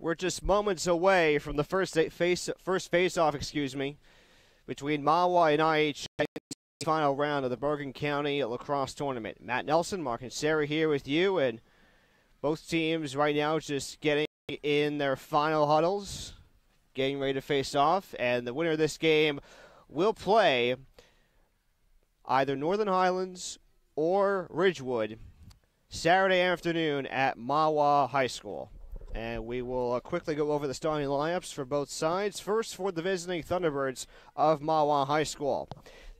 We're just moments away from the first face-off, between Mahwah and IHA in the final round of the Bergen County Lacrosse Tournament. Matt Nelson, Mark and Sarah here with you, and both teams right now just getting in their final huddles, getting ready to face off, and the winner of this game will play either Northern Highlands or Ridgewood Saturday afternoon at Mahwah High School. And we will quickly go over the starting lineups for both sides. First, for the visiting Thunderbirds of Mahwah High School.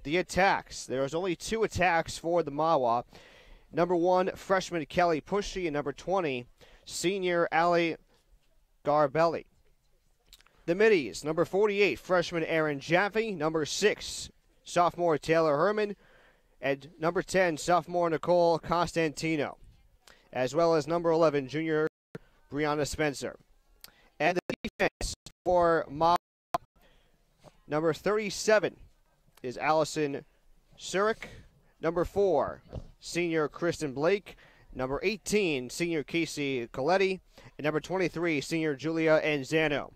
The attacks. There's only 2 attacks for the Mahwah. Number 1, freshman Kelly Pushy, and number 20, senior Ali Garbelli. The middies. Number 48, freshman Aaron Jaffe. Number 6, sophomore Taylor Herman. And number 10, sophomore Nicole Costantino. As well as number 11, junior Brianna Spencer. And the defense for Mahwah, number 37 is Allison Surik. Number 4, senior Kristen Blake. Number 18, senior Casey Coletti. And number 23, senior Julia Anzano.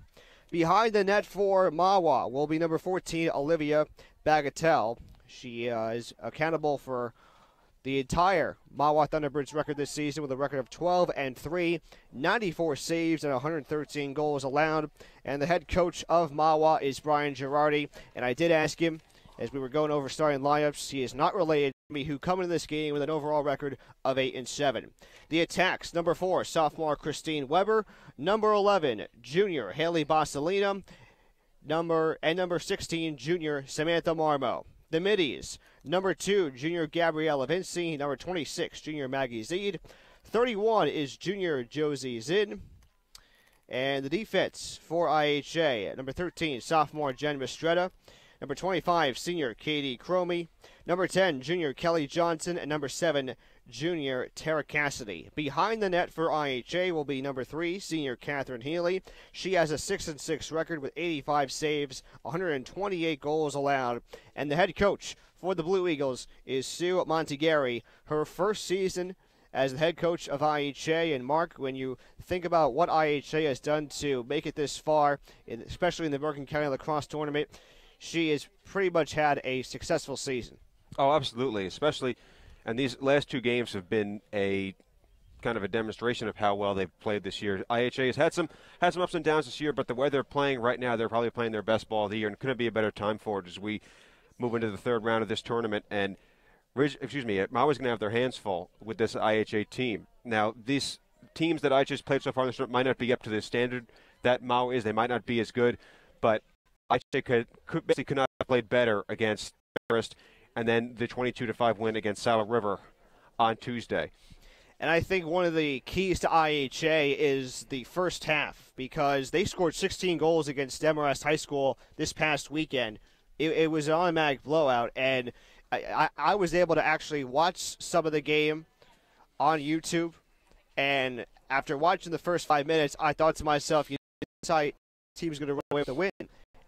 Behind the net for Mahwah will be number 14, Olivia Bagatelle. She is accountable for the entire Mahwah Thunderbirds record this season with a record of 12-3, 94 saves, and 113 goals allowed. And the head coach of Mahwah is Brian Girardi. And I did ask him, as we were going over starting lineups, he is not related to me, who come into this game with an overall record of 8-7. The attacks, number 4, sophomore Christine Weber. Number 11, junior Haley Basalina. Number 16, junior Samantha Marmo. The middies, number 2, junior Gabriella Vinci. Number 26, junior Maggie Zeed. 31 is junior Josie Zinn. And the defense for IHA, number 13, sophomore Jen Mistretta. Number 25, senior Katie Cromie. Number 10, junior Kelly Johnson. And number 7, junior Tara Cassidy. Behind the net for IHA will be number 3, senior Catherine Healy. She has a 6-6 record with 85 saves, 128 goals allowed. And the head coach for the Blue Eagles is Sue Montegari. Her first season as the head coach of IHA. And Mark, when you think about what IHA has done to make it this far, especially in the Bergen County Lacrosse Tournament, she has pretty much had a successful season. Oh, absolutely, especially, and these last 2 games have been a kind of a demonstration of how well they've played this year. IHA has had some ups and downs this year, but the way they're playing right now, they're probably playing their best ball of the year, and couldn't be a better time for it as we move into the 3rd round of this tournament. And Mahwah's going to have their hands full with this IHA team. Now, these teams that IHA's played so far in this tournament might not be up to the standard that Mahwah is. They might not be as good, but IHA could not have played better against Forest, and then the 22-5 win against Saddle River on Tuesday. And I think one of the keys to IHA is the first half, because they scored 16 goals against Demarest High School this past weekend. It was an automatic blowout, and I was able to actually watch some of the game on YouTube, and after watching the first 5 minutes, I thought to myself, this team's going to run away with the win.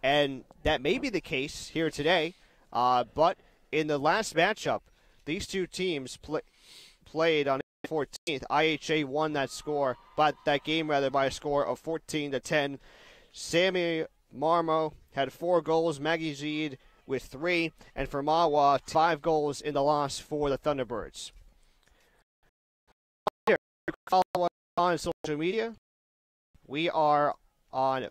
And that may be the case here today, but in the last matchup, these 2 teams played on April 14th. IHA won that game by a score of 14-10. Sammy Marmo had 4 goals, Maggie Zeed with 3, and for Mahwah, 5 goals in the loss for the Thunderbirds. Follow us on social media. We are on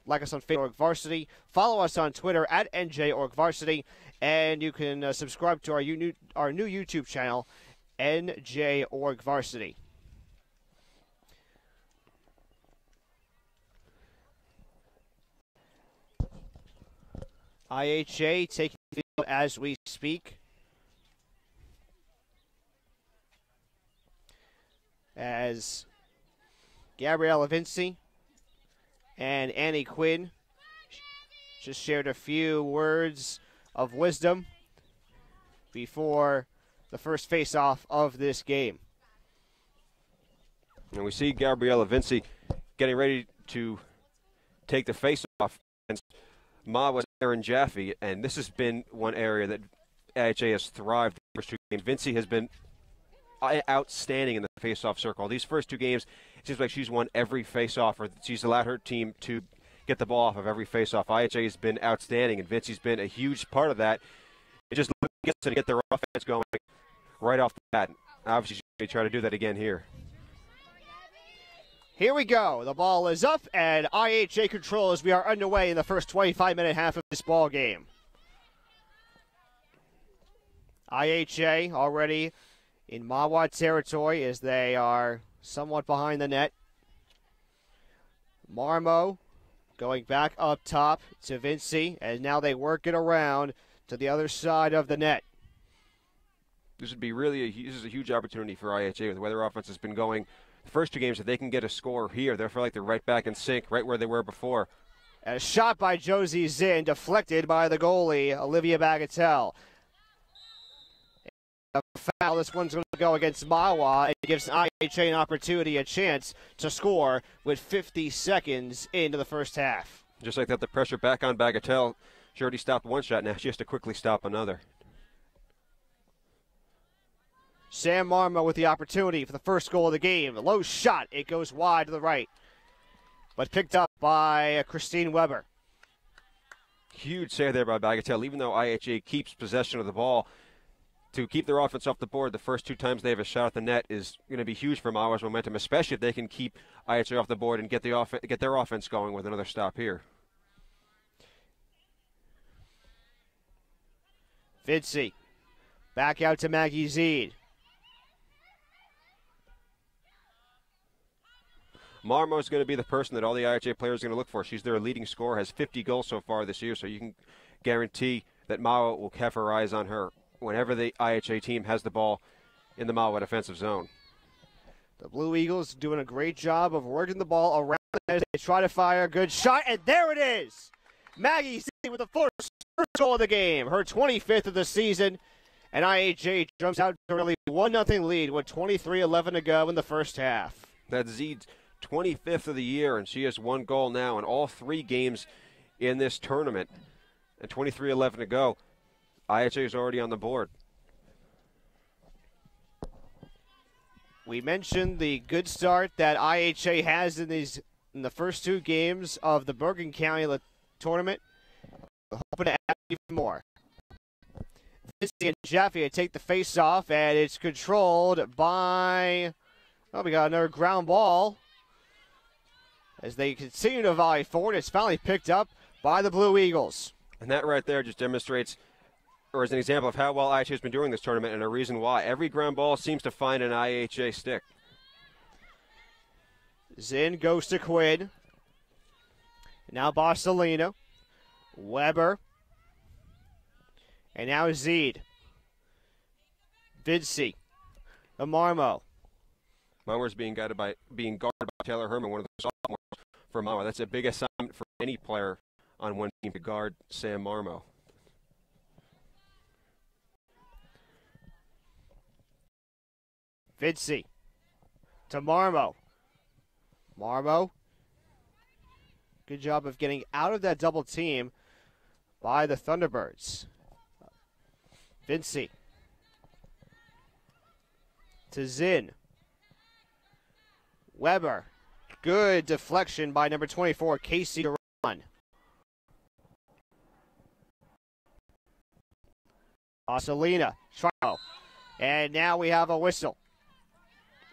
like us on Facebook, Varsity. Follow us on Twitter at NJ.ORG Varsity. And you can subscribe to our new YouTube channel, NJ.ORG Varsity. IHA taking the field as we speak. As Gabriella Vinci and Annie Quinn just shared a few words of wisdom before the first face-off of this game. And we see Gabriella Vinci getting ready to take the face-off against Mahwah's Aaron Jaffe, and this has been one area that IHA has thrived in the first 2 games. Vinci has been outstanding in the face-off circle. These first 2 games, seems like she's won every face-off, or she's allowed her team to get the ball off of every face-off. IHA has been outstanding, and Vinci's been a huge part of that. It just gets to get their offense going right off the bat. Obviously, they try to do that again here. Here we go. The ball is up, and IHA control as we are underway in the first 25-minute half of this ball game. IHA already in Mahwah territory as they are somewhat behind the net. Marmo going back up top to Vinci, and now they work it around to the other side of the net. This would be this is a huge opportunity for IHA with the way their offense has been going. The first two games, if they can get a score here, they'll feel like they're right back in sync, right where they were before. And a shot by Josie Zinn, deflected by the goalie, Olivia Bagatelle. A foul, this one's going to go against Mahwah. It gives IHA an opportunity, a chance to score with 50 seconds into the first half. Just like that, the pressure back on Bagatelle. She already stopped one shot, now she has to quickly stop another. Sam Marmo with the opportunity for the first goal of the game. A low shot. It goes wide to the right. But picked up by Christine Weber. Huge save there by Bagatelle. Even though IHA keeps possession of the ball, to keep their offense off the board the first two times they have a shot at the net is going to be huge for Mahwah's momentum, especially if they can keep IHA off the board and get their offense going with another stop here. Vinci. Back out to Maggie Zeed. Marmo is going to be the person that all the IHA players are going to look for. She's their leading scorer, has 50 goals so far this year, so you can guarantee that Mahwah will have her eyes on her whenever the IHA team has the ball in the Mahwah defensive zone. The Blue Eagles doing a great job of working the ball around as they try to fire a good shot, and there it is! Maggie Zeed with the first goal of the game, her 25th of the season, and IHA jumps out to a early 1-0 lead with 23:11 to go in the first half. That's Zeed's 25th of the year, and she has one goal now in all three games in this tournament. And 23:11 to go. IHA is already on the board. We mentioned the good start that IHA has in the first two games of the Bergen County tournament. We're hoping to add even more. Vinci and Jaffe take the face-off, and it's controlled by... Oh, we got another ground ball. As they continue to volley forward, it's finally picked up by the Blue Eagles. And that right there just demonstrates, or is an example of how well IHA has been doing this tournament and a reason why. Every ground ball seems to find an IHA stick. Zinn goes to Quinn. Now Bossolino. Weber. And now Zeed. Vinci. The Marmo. Mahwah's being guarded by Taylor Herman, one of the sophomores for Mahwah. That's a big assignment for any player on one team to guard Sam Marmo. Vinci to Marmo. Marmo. Good job of getting out of that double team by the Thunderbirds. Vinci to Zinn. Weber. Good deflection by number 24, Casey Duran. Selena. Trial. And now we have a whistle.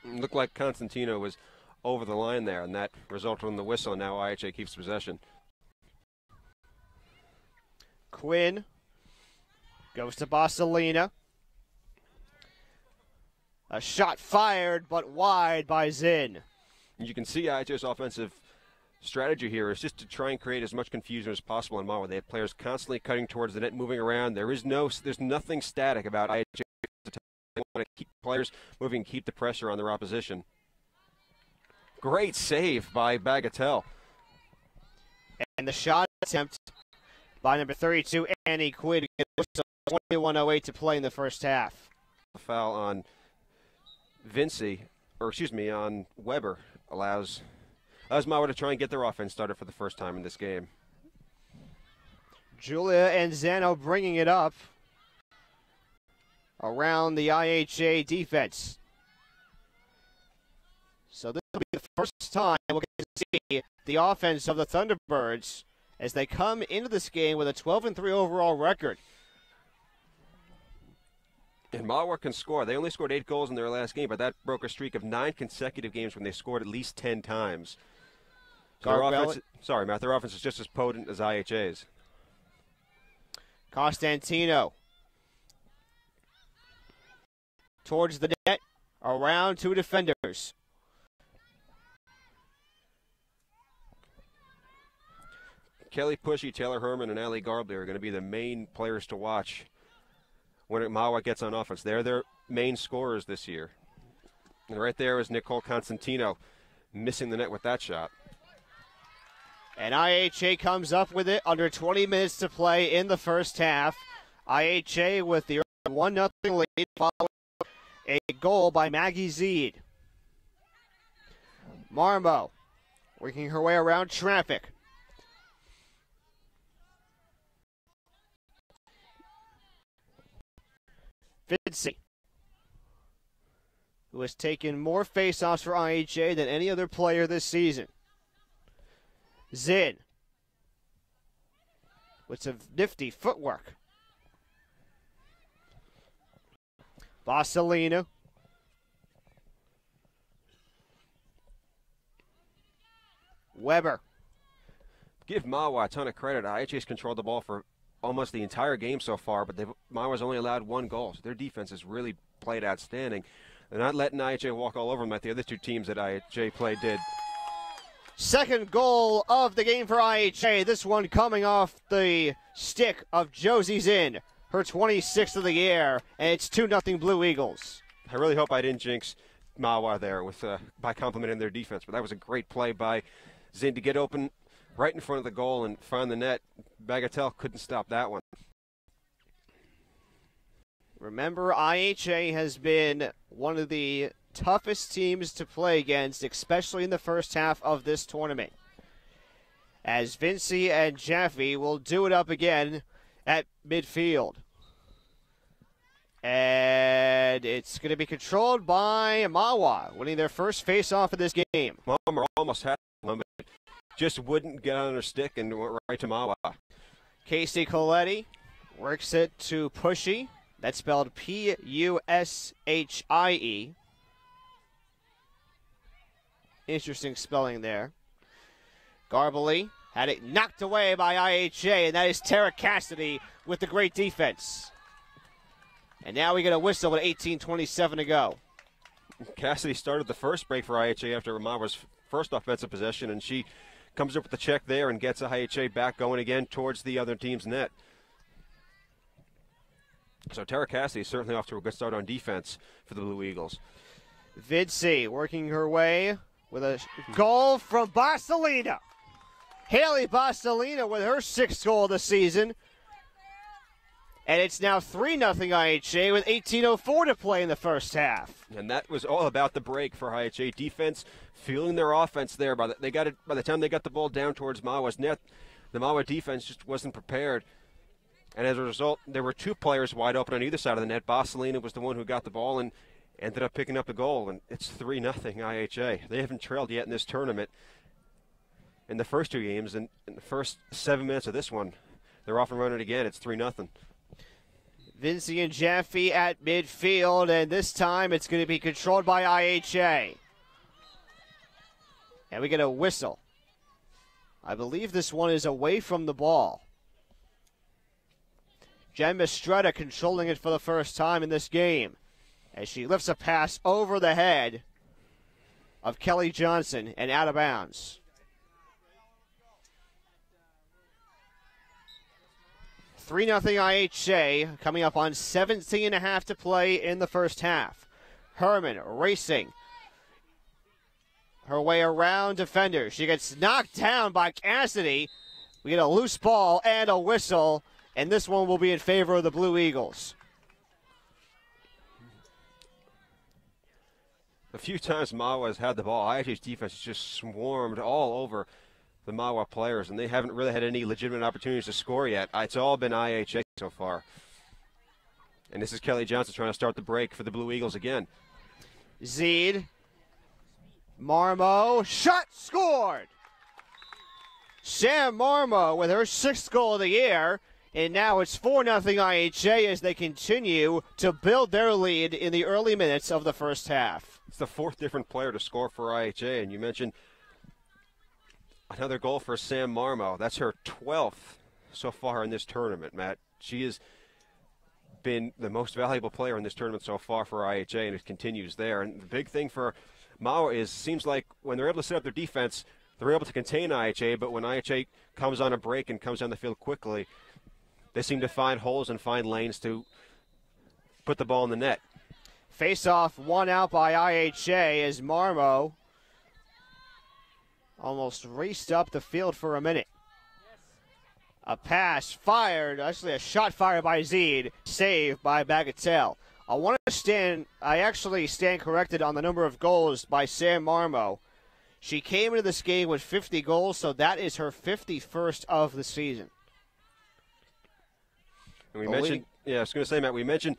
It looked like Constantino was over the line there, and that resulted in the whistle, and now IHA keeps possession. Quinn goes to Bossolina. A shot fired, but wide by Zinn. You can see IHA's offensive strategy here is just to try and create as much confusion as possible in Mahwah. They have players constantly cutting towards the net, moving around. There's nothing static about IHA. They want to keep players moving, keep the pressure on their opposition. Great save by Bagatelle. And the shot attempt by number 32, Annie Quinn. 21:08 to play in the first half. A foul on on Weber allows Mahwah to try and get their offense started for the first time in this game. Julia and Zano bringing it up around the IHA defense. So this will be the first time we'll get to see the offense of the Thunderbirds as they come into this game with a 12-3 overall record. And Mahwah can score. They only scored 8 goals in their last game, but that broke a streak of 9 consecutive games when they scored at least 10 times. So their offense, sorry, Matt, their offense is just as potent as IHA's. Costantino towards the net, around 2 defenders. Kelly Pushy, Taylor Herman, and Ali Garbly are going to be the main players to watch when Mahwah gets on offense. They're their main scorers this year. And right there is Nicole Constantino missing the net with that shot. And IHA comes up with it under 20 minutes to play in the first half. IHA with the 1-0 lead following a goal by Maggie Zeed. Marmo working her way around traffic. Vidsey, who has taken more faceoffs for IHA than any other player this season. Zinn with some nifty footwork. Vasselina. Weber. Give Mahwah a ton of credit. IHA's controlled the ball for almost the entire game so far, but Mahwah's only allowed 1 goal. So their defense has really played outstanding. They're not letting IHA walk all over them like the other 2 teams that IHA played did. Second goal of the game for IHA. This one coming off the stick of Josie Zinn, her 26th of the year, and it's 2-0 Blue Eagles. I really hope I didn't jinx Mahwah there with by complimenting their defense, but that was a great play by Zinn to get open right in front of the goal and find the net. Bagatelle couldn't stop that one. Remember, IHA has been one of the toughest teams to play against, especially in the first half of this tournament. As Vincey and Jaffe will do it up again at midfield. And it's going to be controlled by Mahwah, winning their first face-off of this game. Mahwah almost had one, but just wouldn't get on her stick and went right to Mahwah. Casey Coletti works it to Pushy. That's spelled Pushie. Interesting spelling there. Garbly had it knocked away by IHA, and that is Tara Cassidy with the great defense. And now we get a whistle with 18:27 to go. Cassidy started the first break for IHA after Mahwah's first offensive possession, and she comes up with the check there and gets IHA back going again towards the other team's net. So Tara Cassidy is certainly off to a good start on defense for the Blue Eagles. Vidsey working her way with a goal from Bastelina. Haley Bastelina with her 6th goal of the season. And it's now 3-0 IHA with 18:04 to play in the first half. And that was all about the break for IHA. Defense fueling their offense there. By the time they got the ball down towards Mahwah's net, the Mahwah defense just wasn't prepared. And as a result, there were 2 players wide open on either side of the net. Bastelina was the one who got the ball and ended up picking up the goal. And it's 3-0 IHA. They haven't trailed yet in this tournament in the first 2 games. And in the first 7 minutes of this one, they're off and running again. It's 3-0. Vincey and Jaffe at midfield, and this time it's going to be controlled by IHA. And we get a whistle. I believe this one is away from the ball. Jen Mistretta controlling it for the first time in this game as she lifts a pass over the head of Kelly Johnson and out of bounds. 3-0 IHA coming up on 17.5 to play in the first half. Herman racing her way around defenders. She gets knocked down by Cassidy. We get a loose ball and a whistle, and this one will be in favor of the Blue Eagles. A few times Mahwah has had the ball. IHA's defense has just swarmed all over the Mahwah players, and they haven't really had any legitimate opportunities to score yet. It's all been IHA so far. And this is Kelly Johnson trying to start the break for the Blue Eagles again. Zeed Marmo, shot, scored! Sam Marmo with her 6th goal of the year, and now it's 4-0 IHA as they continue to build their lead in the early minutes of the first half. It's the 4th different player to score for IHA, and you mentioned another goal for Sam Marmo. That's her 12th so far in this tournament, Matt. She has been the most valuable player in this tournament so far for IHA, and it continues there. And the big thing for Mahwah is, seems like when they're able to set up their defense, they're able to contain IHA, but when IHA comes on a break and comes down the field quickly, they seem to find holes and find lanes to put the ball in the net. Face-off won out by IHA as Marmo almost raced up the field for a minute. A pass fired, actually a shot fired by Zede, saved by Bagatelle. I actually stand corrected on the number of goals by Sam Marmo. She came into this game with 50 goals, so that is her 51st of the season. And we mentioned, I was going to say, Matt, we mentioned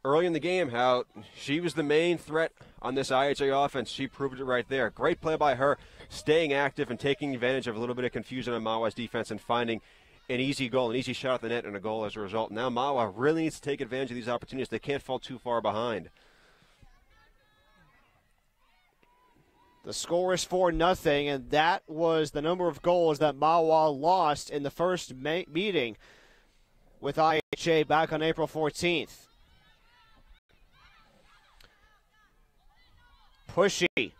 early in the game how she was the main threat on this IHA offense. She proved it right there. Great play by her, staying active and taking advantage of a little bit of confusion on Mahwah's defense and finding an easy goal, an easy shot at the net, and a goal as a result. Now Mahwah really needs to take advantage of these opportunities. They can't fall too far behind. The score is 4-0, and that was the number of goals that Mahwah lost in the first meeting with IHA back on April 14th. Pushy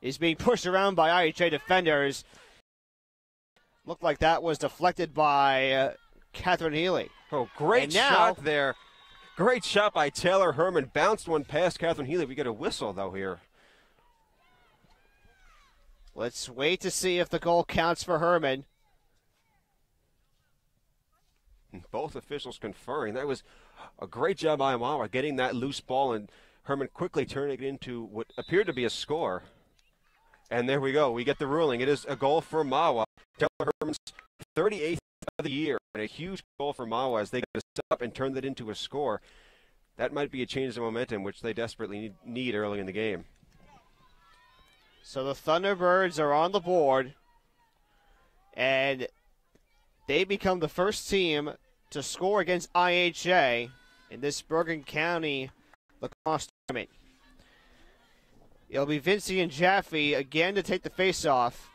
is being pushed around by IHA defenders. Looked like that was deflected by Catherine Healy. Oh, great shot there. Great shot by Taylor Herman. Bounced one past Catherine Healy. We get a whistle, though, here. Let's wait to see if the goal counts for Herman. Both officials conferring. That was a great job by Mahwah getting that loose ball, and Herman quickly turning it into what appeared to be a score. And there we go. We get the ruling. It is a goal for Mahwah. Taylor Herman's 38th of the year, and a huge goal for Mahwah as they get to step and turn that into a score. That might be a change of momentum, which they desperately need early in the game. So the Thunderbirds are on the board, and they become the first team to score against IHA in this Bergen County lacrosse tournament. It'll be Vinci and Jaffe again to take the face-off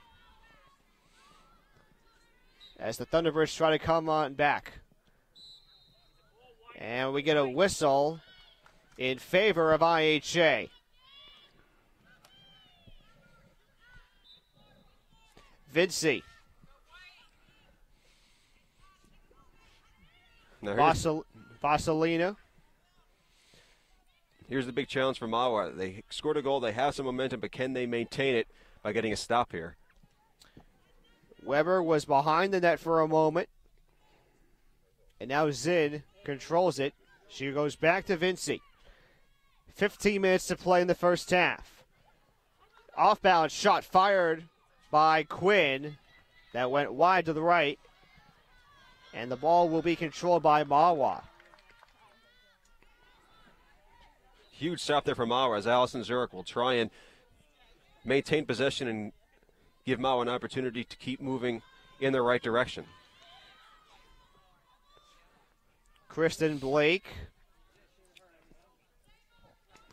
as the Thunderbirds try to come on back. And we get a whistle in favor of IHA. Vinci. Vasilina. Here's the big challenge for Mahwah. They scored a goal. They have some momentum, but can they maintain it by getting a stop here? Weber was behind the net for a moment. And now Zid controls it. She goes back to Vinci. 15 minutes to play in the first half. Off-balance shot fired by Quinn. That went wide to the right. And the ball will be controlled by Mahwah. Huge stop there for Mahwah as Allison Zurich will try and maintain possession and give Mahwah an opportunity to keep moving in the right direction. Kristen Blake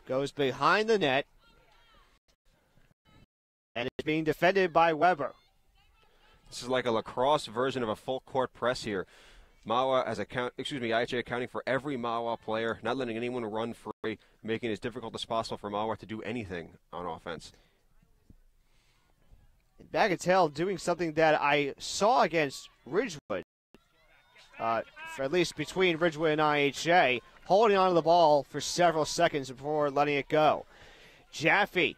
goes behind the net and is being defended by Weber. This is like a lacrosse version of a full court press here. Mahwah IHA accounting for every Mahwah player, not letting anyone run free, making it as difficult as possible for Mahwah to do anything on offense. Bagatelle doing something that I saw against Ridgewood, for at least between Ridgewood and IHA, holding onto the ball for several seconds before letting it go. Jaffe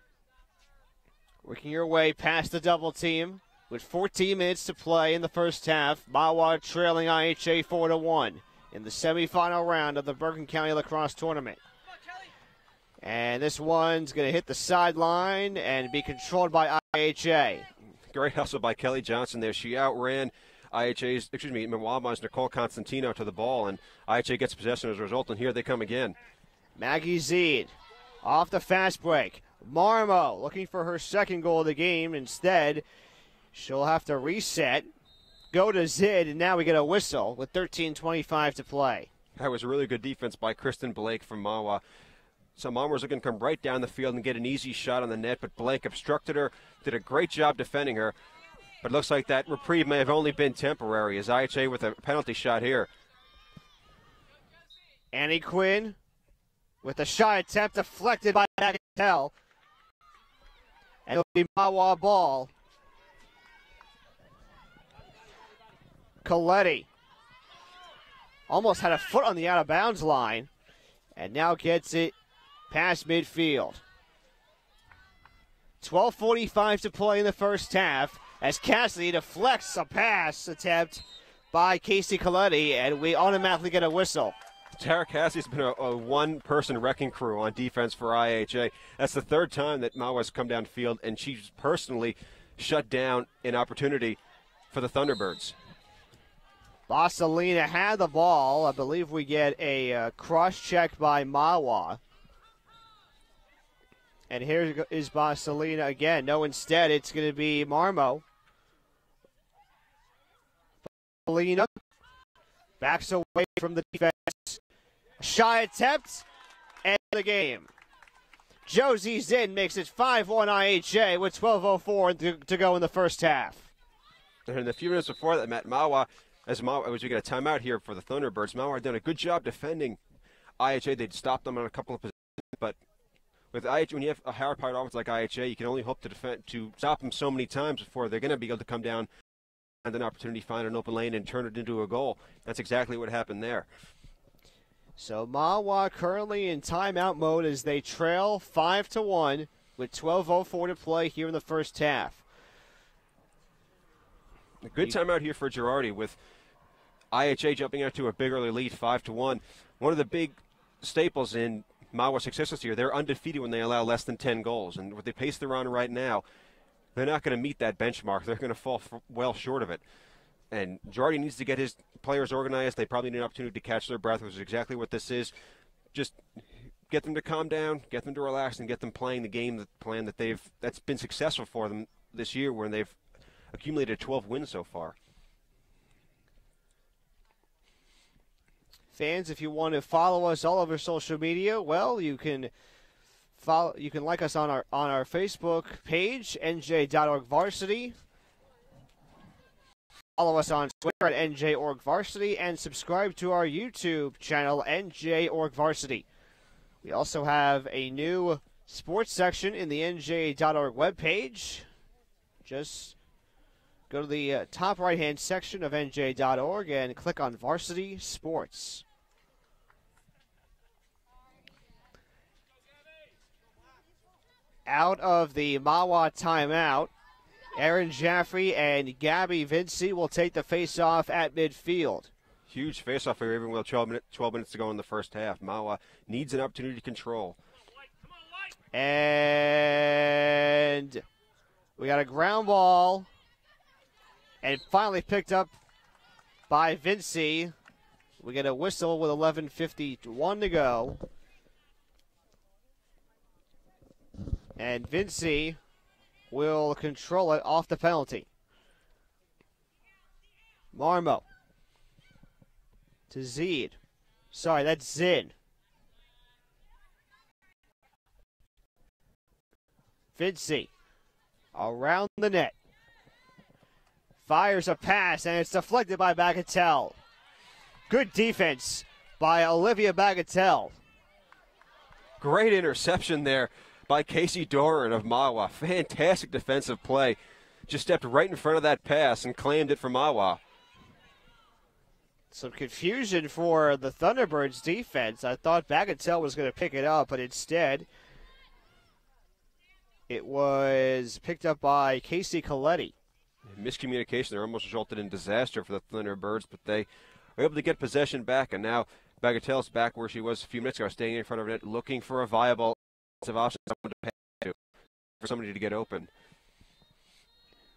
working your way past the double team with 14 minutes to play in the first half. Mahwah trailing IHA 4-1 in the semifinal round of the Bergen County Lacrosse Tournament. And this one's going to hit the sideline and be controlled by IHA. Great hustle by Kelly Johnson there. She outran Mahwah's Nicole Constantino to the ball, and IHA gets possession as a result, and here they come again. Maggie Zede off the fast break. Marmo looking for her second goal of the game. Instead, she'll have to reset, go to Zid, and now we get a whistle with 13:25 to play. That was a really good defense by Kristen Blake from Mahwah. So Mahwah was looking to come right down the field and get an easy shot on the net, but Blake obstructed her, did a great job defending her. But it looks like that reprieve may have only been temporary, as IHA with a penalty shot here. Annie Quinn with a shot attempt deflected by Bagatelle. And it'll be Mahwah ball. Coletti almost had a foot on the out-of-bounds line and now gets it past midfield. 12:45 to play in the first half as Cassidy deflects a pass attempt by Casey Coletti, and we automatically get a whistle. Tara Cassie's been a one-person wrecking crew on defense for IHA. That's the third time that Mahwah's come downfield, and she's personally shut down an opportunity for the Thunderbirds. Basalina had the ball. I believe we get a cross-check by Mahwah. And here is Basalina again. No, instead it's going to be Marmo. Basalina backs away from the defense. Shy attempt, and the game. Josie Zinn makes it 5-1 IHA with 12:04 to go in the first half. And in the few minutes before that, Matt, Mahwah, as we get a timeout here for the Thunderbirds, Mahwah done a good job defending IHA. They'd stopped them on a couple of positions, but with IHA, when you have a hard-powered offense like IHA, you can only hope to stop them so many times before they're going to be able to come down and an opportunity, find an open lane, and turn it into a goal. That's exactly what happened there. So Mahwah currently in timeout mode as they trail 5-1 with 12:04 to play here in the first half. A good timeout here for Girardi with IHA jumping out to a big early lead, 5-1. One of the big staples in Mahwah's success this year, they're undefeated when they allow less than 10 goals. And with the pace they're on right now, they're not going to meet that benchmark. They're going to fall well short of it. And Girardi needs to get his players organized. They probably need an opportunity to catch their breath, which is exactly what this is. Just get them to calm down, get them to relax, and get them playing the game plan that's been successful for them this year, where they've accumulated 12 wins so far. Fans, if you want to follow us all over social media, well, you can like us on our Facebook page, NJ.ORG Varsity. Follow us on Twitter at NJ.ORG Varsity and subscribe to our YouTube channel, NJ.ORG Varsity. We also have a new sports section in the NJ.ORG webpage. Just go to the top right-hand section of NJ.ORG and click on Varsity Sports. Out of the Mahwah timeout, Aaron Jaffrey and Gabby Vinci will take the face-off at midfield. Huge face-off here, even with 12 minutes to go in the first half. Mahwah needs an opportunity to control. And we got a ground ball. And finally picked up by Vinci. We get a whistle with 11:51 to go. And Vinci will control it off the penalty. Marmo to Zed. Sorry, that's Zin. Vinci around the net. Fires a pass, and it's deflected by Bagatelle. Good defense by Olivia Bagatelle. Great interception there by Casey Doran of Mahwah. Fantastic defensive play. Just stepped right in front of that pass and claimed it for Mahwah. Some confusion for the Thunderbirds defense. I thought Bagatelle was going to pick it up, but instead it was picked up by Casey Coletti. Miscommunication there almost resulted in disaster for the Thunderbirds, but they were able to get possession back, and now Bagatelle's back where she was a few minutes ago, staying in front of it, looking for a viable option to pass to for somebody to get open.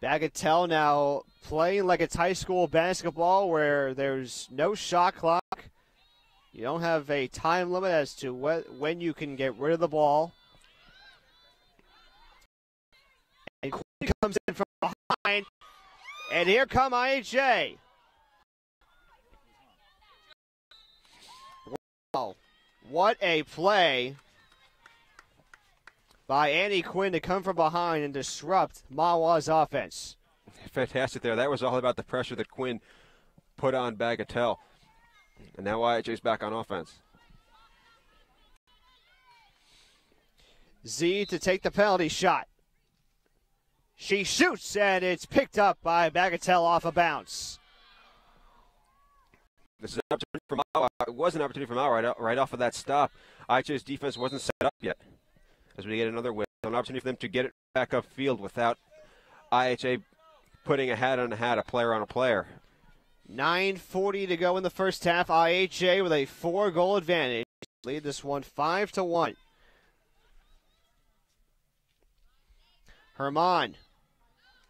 Bagatelle now playing like it's high school basketball where there's no shot clock. You don't have a time limit as to when you can get rid of the ball. comes in from behind, and here come IHA. Wow, what a play by Annie Quinn to come from behind and disrupt Mahwah's offense. Fantastic there. That was all about the pressure that Quinn put on Bagatelle. And now IHA's back on offense. Z to take the penalty shot. She shoots, and it's picked up by Bagatelle off a bounce. This is an opportunity for Mahwah. It was an opportunity for Mahwah right off of that stop. IHA's defense wasn't set up yet. As we get another win, an opportunity for them to get it back upfield without IHA putting a hat on a hat, a player on a player. 9:40 to go in the first half. IHA with a 4-goal advantage. Lead this one 5-1. Herman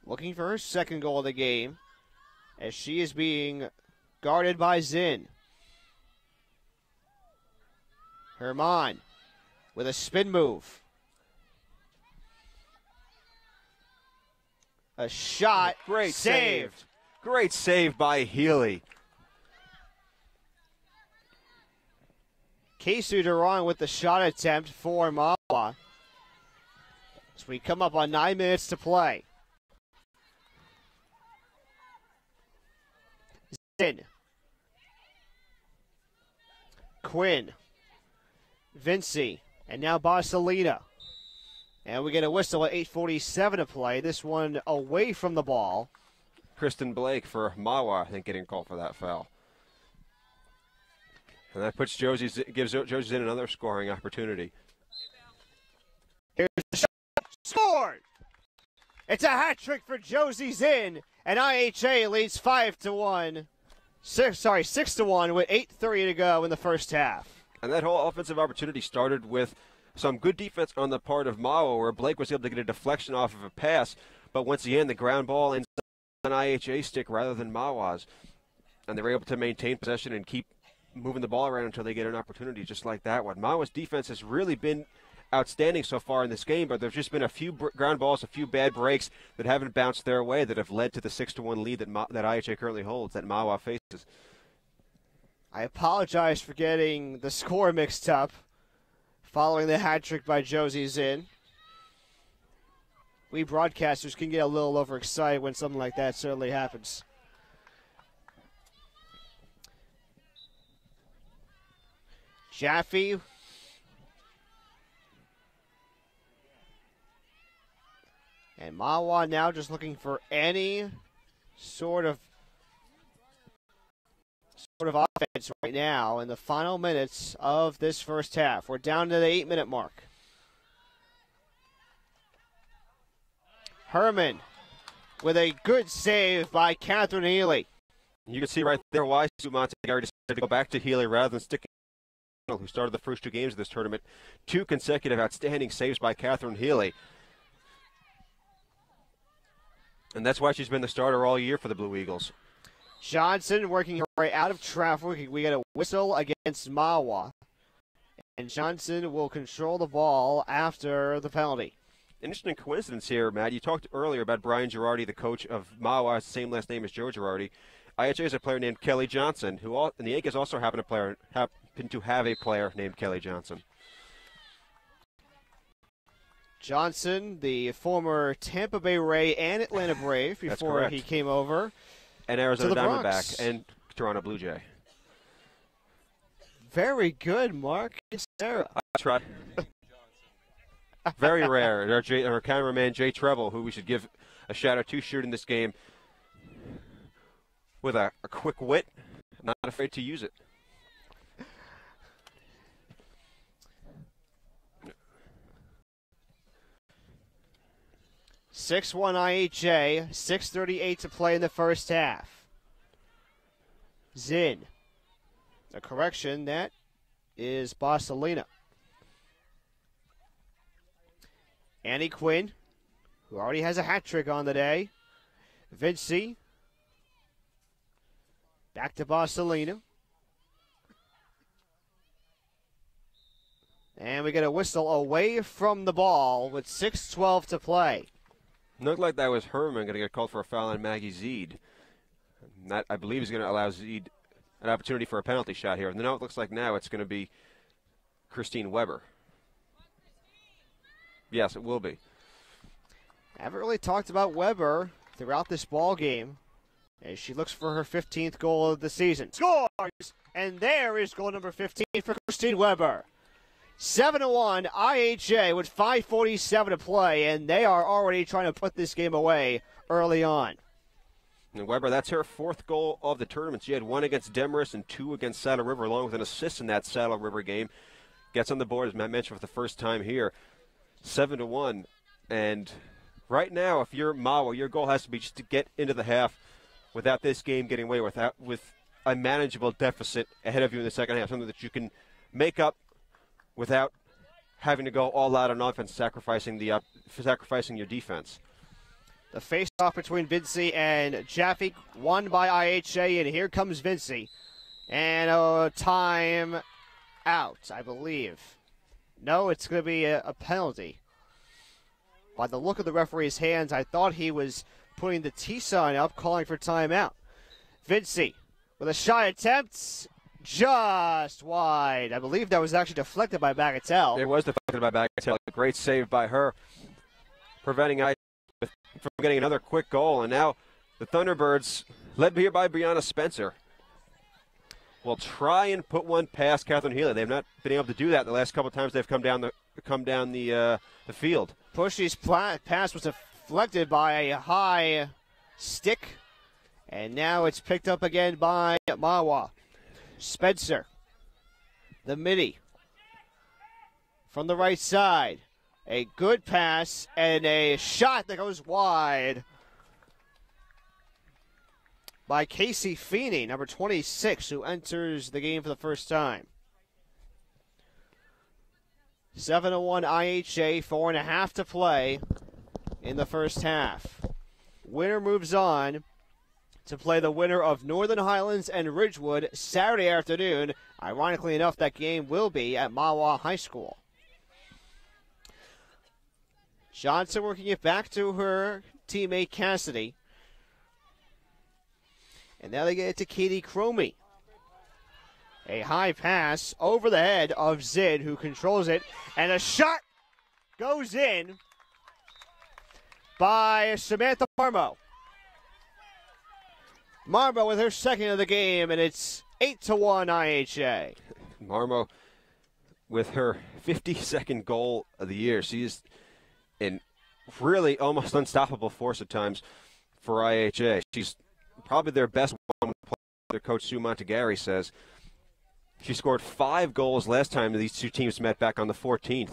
looking for her second goal of the game as she is being guarded by Zinn. Herman with a spin move. A shot. Great saved. save. Great save by Healy. Kesu Durang with the shot attempt for Mahwah. As we come up on 9 minutes to play. Zinn. Quinn. Vinci. And now Barcelina. And we get a whistle at 8:47 to play. This one away from the ball. Kristen Blake for Mahwah, I think, getting called for that foul. And that gives Josie Zinn another scoring opportunity. Here's the shot. Scored! It's a hat trick for Josie Zinn, and IHA leads 5-1. 6-1 with 8:30 to go in the first half. And that whole offensive opportunity started with some good defense on the part of Mahwah, where Blake was able to get a deflection off of a pass, but once again, the ground ball ends up on IHA stick rather than Mahwah's. And they were able to maintain possession and keep moving the ball around until they get an opportunity just like that one. Mahwah's defense has really been outstanding so far in this game, but there's just been a few ground balls, a few bad breaks that haven't bounced their way that have led to the 6-1 lead that IHA currently holds, that Mahwah faces. I apologize for getting the score mixed up following the hat trick by Josie Zinn. We broadcasters can get a little overexcited when something like that certainly happens. Jaffe. And Mahwah now just looking for any sort of offense right now in the final minutes of this first half. We're down to the 8-minute mark. Herman with a good save by Catherine Healy. You can see right there why Sue Montegari decided to go back to Healy rather than sticking who started the first 2 games of this tournament. 2 consecutive outstanding saves by Catherine Healy. And that's why she's been the starter all year for the Blue Eagles. Johnson working her way out of traffic. We get a whistle against Mahwah. And Johnson will control the ball after the penalty. Interesting coincidence here, Matt. You talked earlier about Brian Girardi, the coach of Mahwah, same last name as Joe Girardi. IHA has a player named Kelly Johnson, and the Yankees also happen to have a player named Kelly Johnson. Johnson, the former Tampa Bay Ray and Atlanta Brave before he came over. And Arizona Diamondback Bronx. and Toronto Blue Jay. Very good, Mark. Sarah. I tried. Very rare. Our cameraman, Jay Treble, who we should give a shout-out to, shooting this game with a quick wit, not afraid to use it. (6-1) IHA, 6:38 to play in the first half. Zinn. A correction, that is Barcelina. Annie Quinn, who already has a hat trick on the day. Vinci. Back to Barcelina. And we get a whistle away from the ball with 6:12 to play. Looked like that was Herman going to get called for a foul on Maggie Zeed. And that, I believe, is going to allow Zeed an opportunity for a penalty shot here. And now it looks like now it's going to be Christine Weber. Yes, it will be. I haven't really talked about Weber throughout this ball game as she looks for her 15th goal of the season. Scores! And there is goal number 15 for Christine Weber. 7-1, IHA with 5:47 to play, and they are already trying to put this game away early on. And Weber, that's her 4th goal of the tournament. She had 1 against Demarest and 2 against Saddle River, along with an assist in that Saddle River game. Gets on the board, as Matt mentioned, for the first time here. 7-1. And right now, if you're Mahwah, your goal has to be just to get into the half without this game getting away, with a manageable deficit ahead of you in the second half, something that you can make up without having to go all out on offense, sacrificing your defense. The face-off between Vinci and Jaffe, won by IHA, and here comes Vinci. And a time out, I believe. No, it's going to be a penalty. By the look of the referee's hands, I thought he was putting the T sign up, calling for timeout. Vinci with a shot attempt, just wide. I believe that was actually deflected by Bagatelle. It was deflected by Bagatelle. A great save by her, preventing IHA from getting another quick goal. And now the Thunderbirds, led here by Brianna Spencer, will try and put one past Catherine Healy. They've not been able to do that the last couple of times they've come down the field. Pushy's pass was deflected by a high stick, and now it's picked up again by Mahwah. Spencer, the midi, from the right side. A good pass and a shot that goes wide by Casey Feeney, number 26, who enters the game for the first time. 7-1 IHA, 4.5 to play in the first half. Winner moves on to play the winner of Northern Highlands and Ridgewood Saturday afternoon. Ironically enough, that game will be at Mahwah High School. Johnson working it back to her teammate Cassidy. And now they get it to Katie Cromie. A high pass over the head of Zid, who controls it. And a shot goes in by Samantha Marmo. Marmo with her second of the game, and it's 8-1 IHA. Marmo with her 52nd goal of the year. She's in really almost unstoppable force at times for IHA. She's probably their best one player, Coach Sue Montegari says. She scored 5 goals last time these two teams met back on the 14th.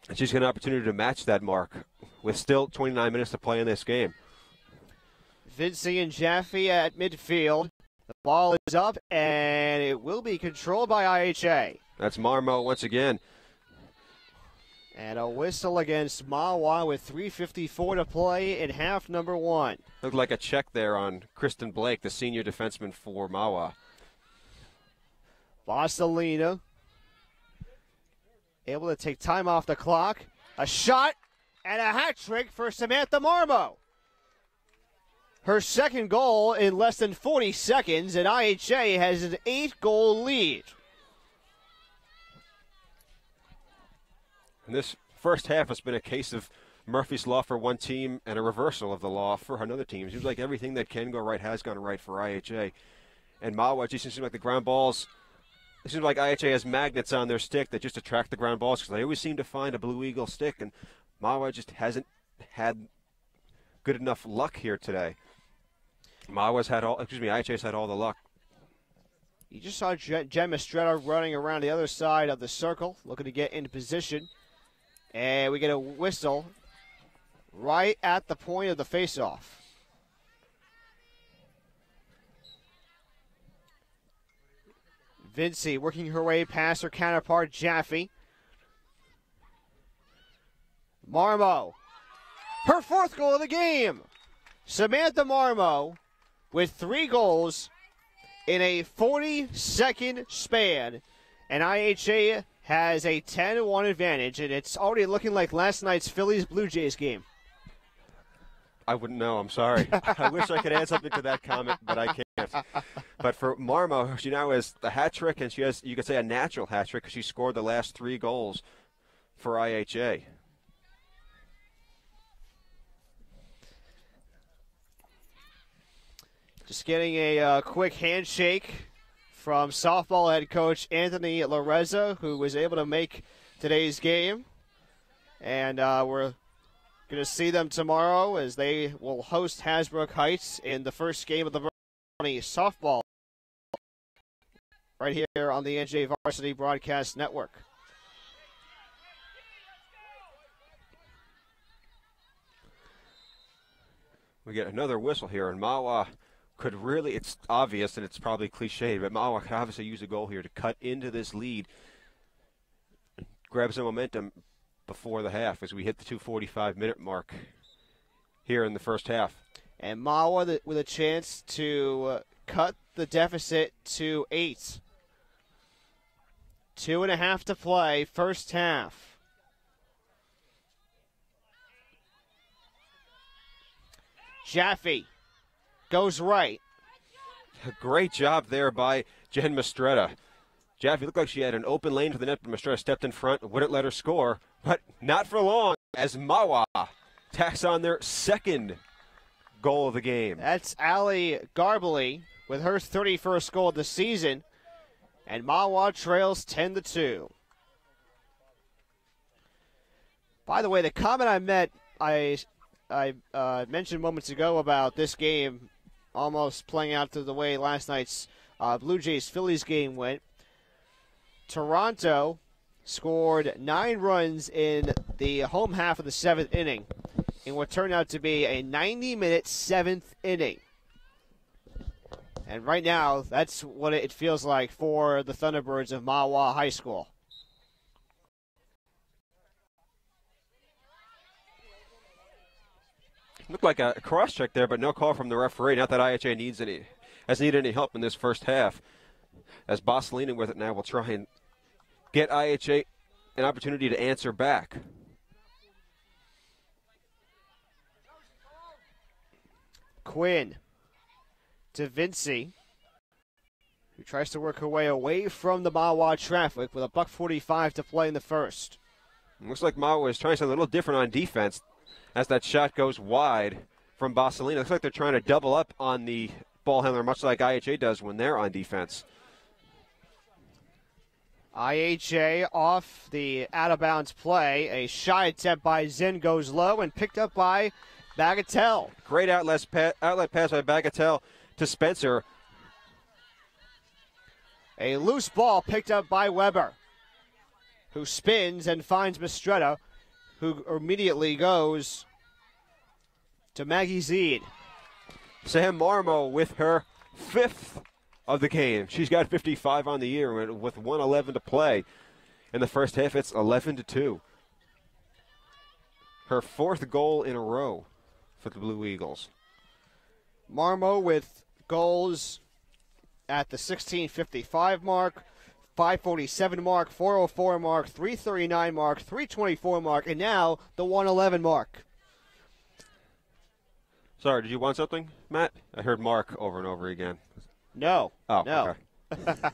And she's got an opportunity to match that mark with still 29 minutes to play in this game. Vinci and Jaffe at midfield. The ball is up, and it will be controlled by IHA. That's Marmo once again. And a whistle against Mahwah with 3:54 to play in half number 1. Looked like a check there on Kristen Blake, the senior defenseman for Mahwah. Bosselina able to take time off the clock. A shot and a hat trick for Samantha Marmo. Her second goal in less than 40 seconds, and IHA has an 8-goal lead. And this first half has been a case of Murphy's Law for one team and a reversal of the law for another team. It seems like everything that can go right has gone right for IHA. And Mahwah just seems like the ground balls, it seems like IHA has magnets on their stick that just attract the ground balls because they always seem to find a Blue Eagle stick, and Mahwah just hasn't had good enough luck here today. IHA's had all the luck. You just saw Jen Estrella running around the other side of the circle, looking to get into position. And we get a whistle right at the point of the faceoff. Vinci working her way past her counterpart, Jaffe. Marmo, her 4th goal of the game. Samantha Marmo with 3 goals in a 40-second span. And IHA has a 10-1 advantage, and it's already looking like last night's Phillies-Blue Jays game. I wouldn't know. I'm sorry. I wish I could add something to that comment, but I can't. But for Marmo, she now has the hat trick, and she has, you could say, a natural hat trick because she scored the last 3 goals for IHA. Just getting a quick handshake from softball head coach Anthony Lareza, who was able to make today's game. And we're going to see them tomorrow as they will host Hasbrook Heights in the first game of the Bergen County softball right here on the NJ Varsity Broadcast Network. We get another whistle here, and Mahwah could really, it's obvious and it's probably cliche, but Mahwah could obviously use a goal here to cut into this lead, grab some momentum before the half as we hit the 2:45-minute mark here in the first half. And Mahwah with a chance to cut the deficit to 8. 2.5 to play, first half. Jaffe goes right. A great job there by Jen Mistretta. Jaffe looked like she had an open lane to the net, but Mistretta stepped in front, wouldn't let her score, but not for long as Mahwah tacks on their second goal of the game. That's Allie Garbely with her 31st goal of the season, and Mahwah trails 10-2. By the way, the comment I mentioned moments ago about this game almost playing out to the way last night's Blue Jays-Phillies game went. Toronto scored 9 runs in the home half of the 7th inning in what turned out to be a 90-minute 7th inning. And right now, that's what it feels like for the Thunderbirds of Mahwah High School. Looked like a cross-check there, but no call from the referee. Not that IHA has needed any help in this first half. As Bosselina with it now will try and get IHA an opportunity to answer back. Quinn to Vinci, who tries to work her way away from the Mahwah traffic with a $1:45 to play in the first. It looks like Mahwah is trying something a little different on defense as that shot goes wide from Bosselina. Looks like they're trying to double up on the ball handler, much like IHA does when they're on defense. IHA off the out-of-bounds play. A shy attempt by Zinn goes low and picked up by Bagatelle. Great outlet pass by Bagatelle to Spencer. A loose ball picked up by Weber, who spins and finds Mistretta, who immediately goes to Maggie Zeed. Sam Marmo with her 5th of the game. She's got 55 on the year with 1:11 to play. In the first half, it's 11-2. Her 4th goal in a row for the Blue Eagles. Marmo with goals at the 16:55 mark, 5:47 mark, 4:04 mark, 3:39 mark, 3:24 mark, and now the 1:11 mark. Sorry, did you want something, Matt? I heard Mark over and over again. No. Oh, no. Okay.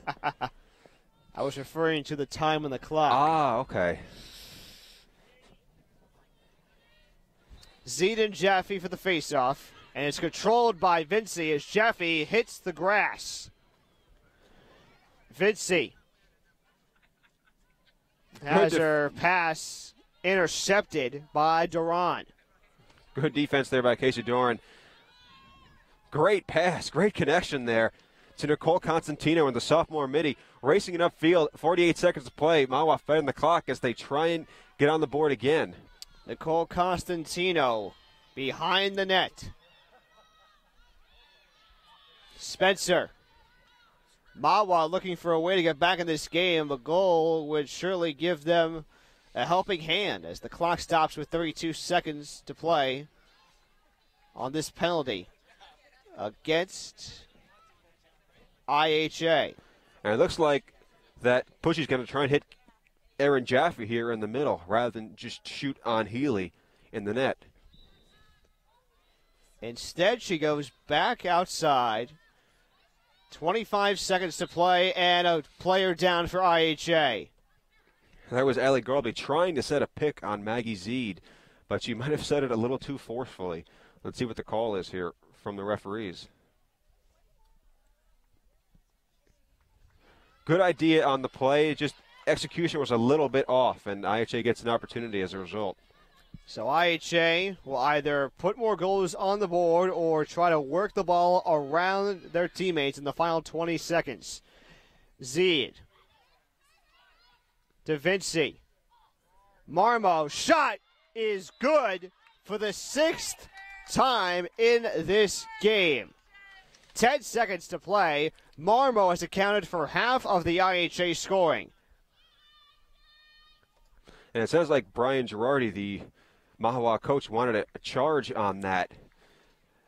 I was referring to the time on the clock. Ah, okay. Zeed and Jaffe for the faceoff, and it's controlled by Vinci as Jaffe hits the grass. Vinci has her pass intercepted by Duran. Good defense there by Casey Doran. Great pass, great connection there to Nicole Constantino and the sophomore midi. Racing it upfield, 48 seconds to play. Mahwah fed on the clock as they try and get on the board again. Nicole Constantino behind the net. Spencer. Mahwah looking for a way to get back in this game. A goal would surely give them a helping hand as the clock stops with 32 seconds to play on this penalty against IHA. And it looks like that Pushy's going to try and hit Erin Jaffe here in the middle rather than just shoot on Healy in the net. Instead, she goes back outside. 25 seconds to play, and a player down for IHA. That was Allie Garlby trying to set a pick on Maggie Zeed, but she might have set it a little too forcefully. Let's see what the call is here from the referees. Good idea on the play, just execution was a little bit off, and IHA gets an opportunity as a result. So IHA will either put more goals on the board or try to work the ball around their teammates in the final 20 seconds. Zeed. Da Vinci. Marmo. Shot is good for the 6th time in this game. 10 seconds to play. Marmo has accounted for half of the IHA scoring. And it sounds like Brian Girardi, the Mahwah coach, wanted a charge on that.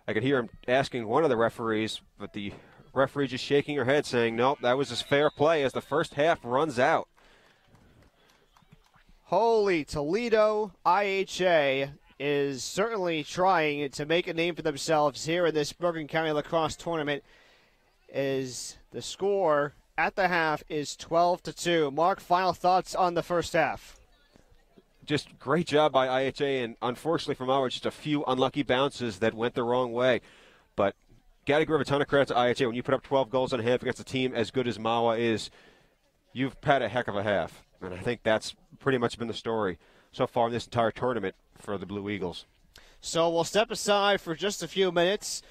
I could hear him asking one of the referees, but the referee just shaking her head saying, nope, that was as fair play as the first half runs out. Holy Toledo, IHA is certainly trying to make a name for themselves here in this Bergen County lacrosse tournament. Is the score at the half is 12-2. Mark, final thoughts on the first half? Just great job by IHA, and unfortunately for Mahwah, just a few unlucky bounces that went the wrong way. But got to give a ton of credit to IHA. When you put up 12 goals and a half against a team as good as Mahwah is, you've had a heck of a half. And I think that's pretty much been the story so far in this entire tournament for the Blue Eagles. So we'll step aside for just a few minutes.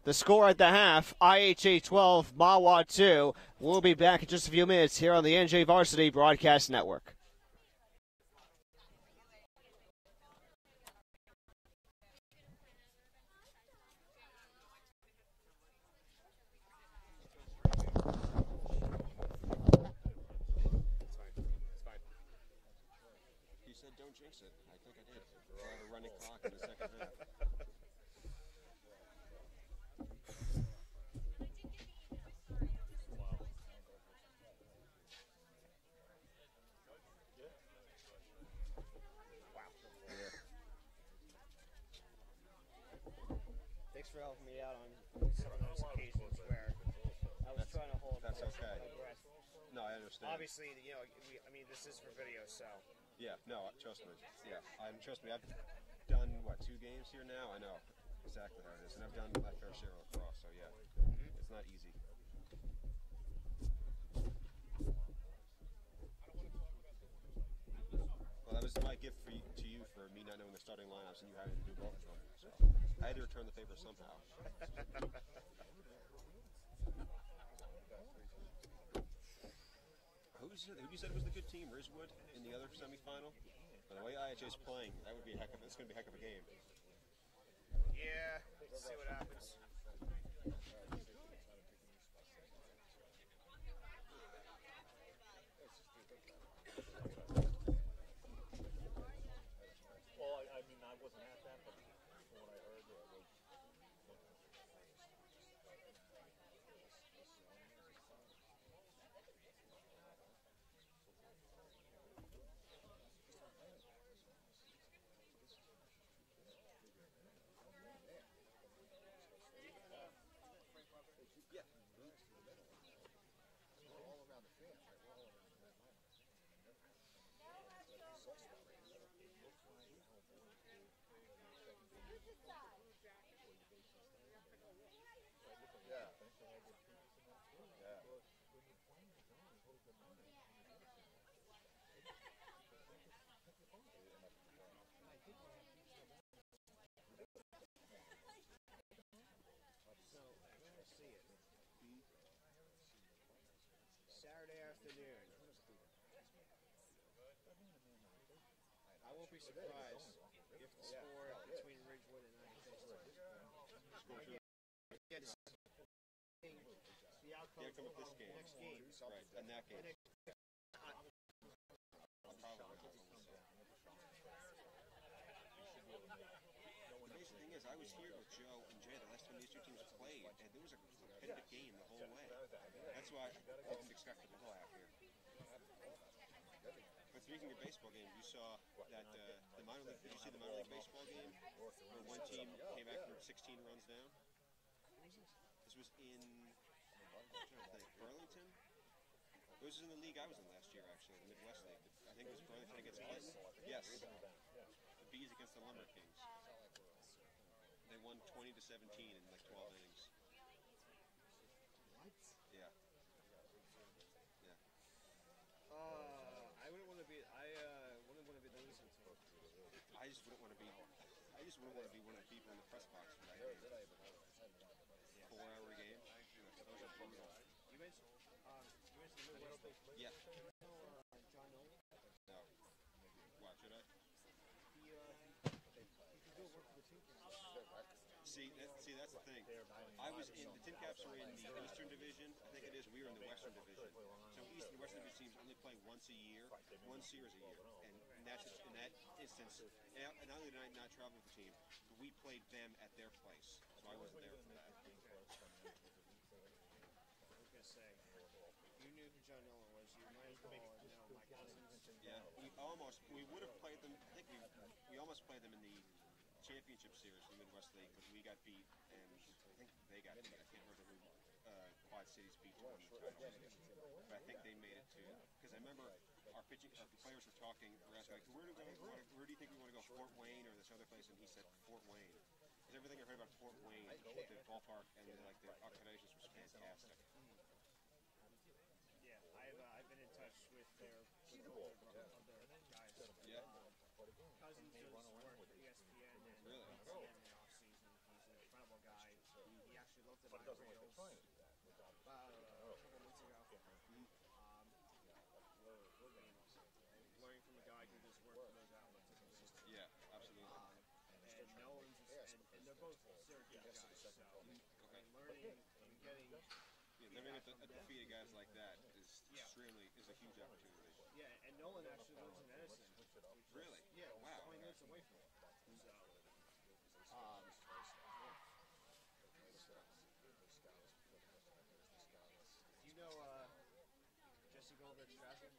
The score at the half, IHA 12, Mahwah 2. We'll be back in just a few minutes here on the NJ Varsity Broadcast Network. Don't jinx it. I think I did. I have a running clock in the second half. Thanks for helping me out on some of those occasions where I was trying to hold my breath. No, I understand. Obviously, you know, this is for video, so. Yeah, no, trust me. Yeah, trust me. I've done, 2 games here now? I know exactly how it is. And I've done my fair share of lacrosse, so yeah, It's not easy. Well, that was my gift to you for me not knowing the starting lineups and you having to do both of them. So I had to return the favor somehow. Who you said was the good team? Ridgewood in the other semifinal? But the way IHA is playing, it's going to be a heck of a game. Yeah, let's see what happens. Well, I mean, I wasn't at that, but from what I heard, it was. Saturday afternoon. I won't be surprised if the score between Ridgewood and IHA gets the outcome of this game. Next game. Right, and that game. The amazing thing is, I was here with Joe and Jay the last time these two teams played, and there was a competitive game the whole way. That's why I didn't expect it to go out here. But Speaking of baseball games, you saw that the minor league. Did you see the minor league baseball game where one team came back from 16 runs down? This was in Burlington. This was in the league I was in last year, actually, the Midwest League. I think it was Burlington against Clinton. Yes, the Bees against the Lumber Kings. They won 20-17 in like 12 innings. What? Yeah. Yeah. I wouldn't want to be. Wouldn't want to be the losing team. I just wouldn't want to be. I just wouldn't want to be one of the people in the press box for that game. 4-hour game. Those are brutal. You mentioned the Midwest League. Yeah. John Nolan. No. Why should I? He could go work for the team. See, that's the thing. I was in the Tin Caps are in the Eastern Division. I think it is. We were in the Western Division. So East and Western Division teams only play once a year, one series a year, and that's in that instance. And not only did I not travel with the team, but we played them at their place, so I wasn't there for that. I was gonna say, you knew who John Nolan was. You might as well know my cousins. Yeah, we would have played them. I think we almost played them in the championship series for the Midwest League, but we got beat, and I think they got beat. I can't remember who Quad Cities beat to win the title, but I think they made it too. Because I remember our players were talking. We're asking, like, where do you think we want to go, Fort Wayne or this other place? And he said Fort Wayne. Because everything I heard about Fort Wayne, the ballpark and the accommodations was fantastic. Yeah, I've been in touch with their guys. Yeah. Cousins does work for ESPN and Really? BTN in the off season. He's an incredible guy. He actually looked at my reels about a couple months ago. Learning from a guy who does work for those outlets. Yeah, absolutely. And Nolan's and they're both Syracuse guys. So learning and getting. Living at the feet of guys like that is a huge opportunity. Yeah, and Nolan actually lives in Edison. Really? Yeah, Wow. 20 minutes away from it. So, you know Jesse Goldberg-Strasser?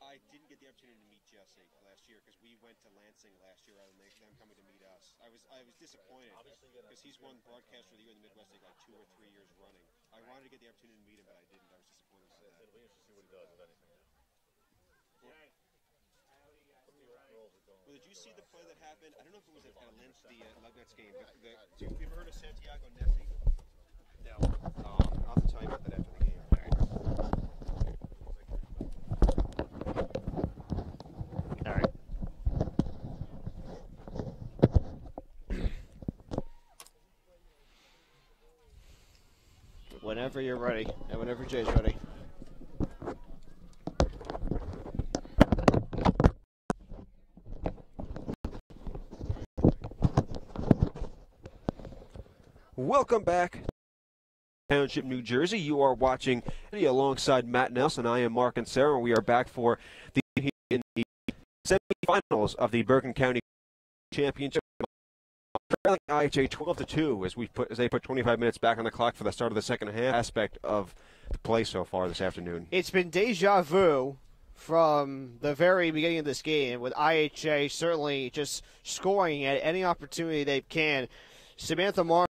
I didn't get the opportunity to meet Jesse last year because we went to Lansing last year rather than them coming to meet us. I was disappointed because he's won Broadcaster of the Year in the Midwest League like 2 or 3 years running. I wanted to get the opportunity to meet him, but I didn't. I was disappointed about that. It'll be interesting to see what he does with anything now. Well, did you see the play that happened? I don't know if it was at the Nuggets game. Have you ever heard of Santiago Nessie? No. I'll have to tell you about that after the game. All right. Whenever you're ready, and whenever Jay's ready. Welcome back, Township, New Jersey. You are watching alongside Matt Nelson. I am Mark and Sarah, and we are back for in the semifinals of the Bergen County Championship. IHA 12-2 as they put 25 minutes back on the clock for the start of the second half aspect of the play so far this afternoon. It's been deja vu from the very beginning of this game, with IHA certainly just scoring at any opportunity they can. Samantha Marr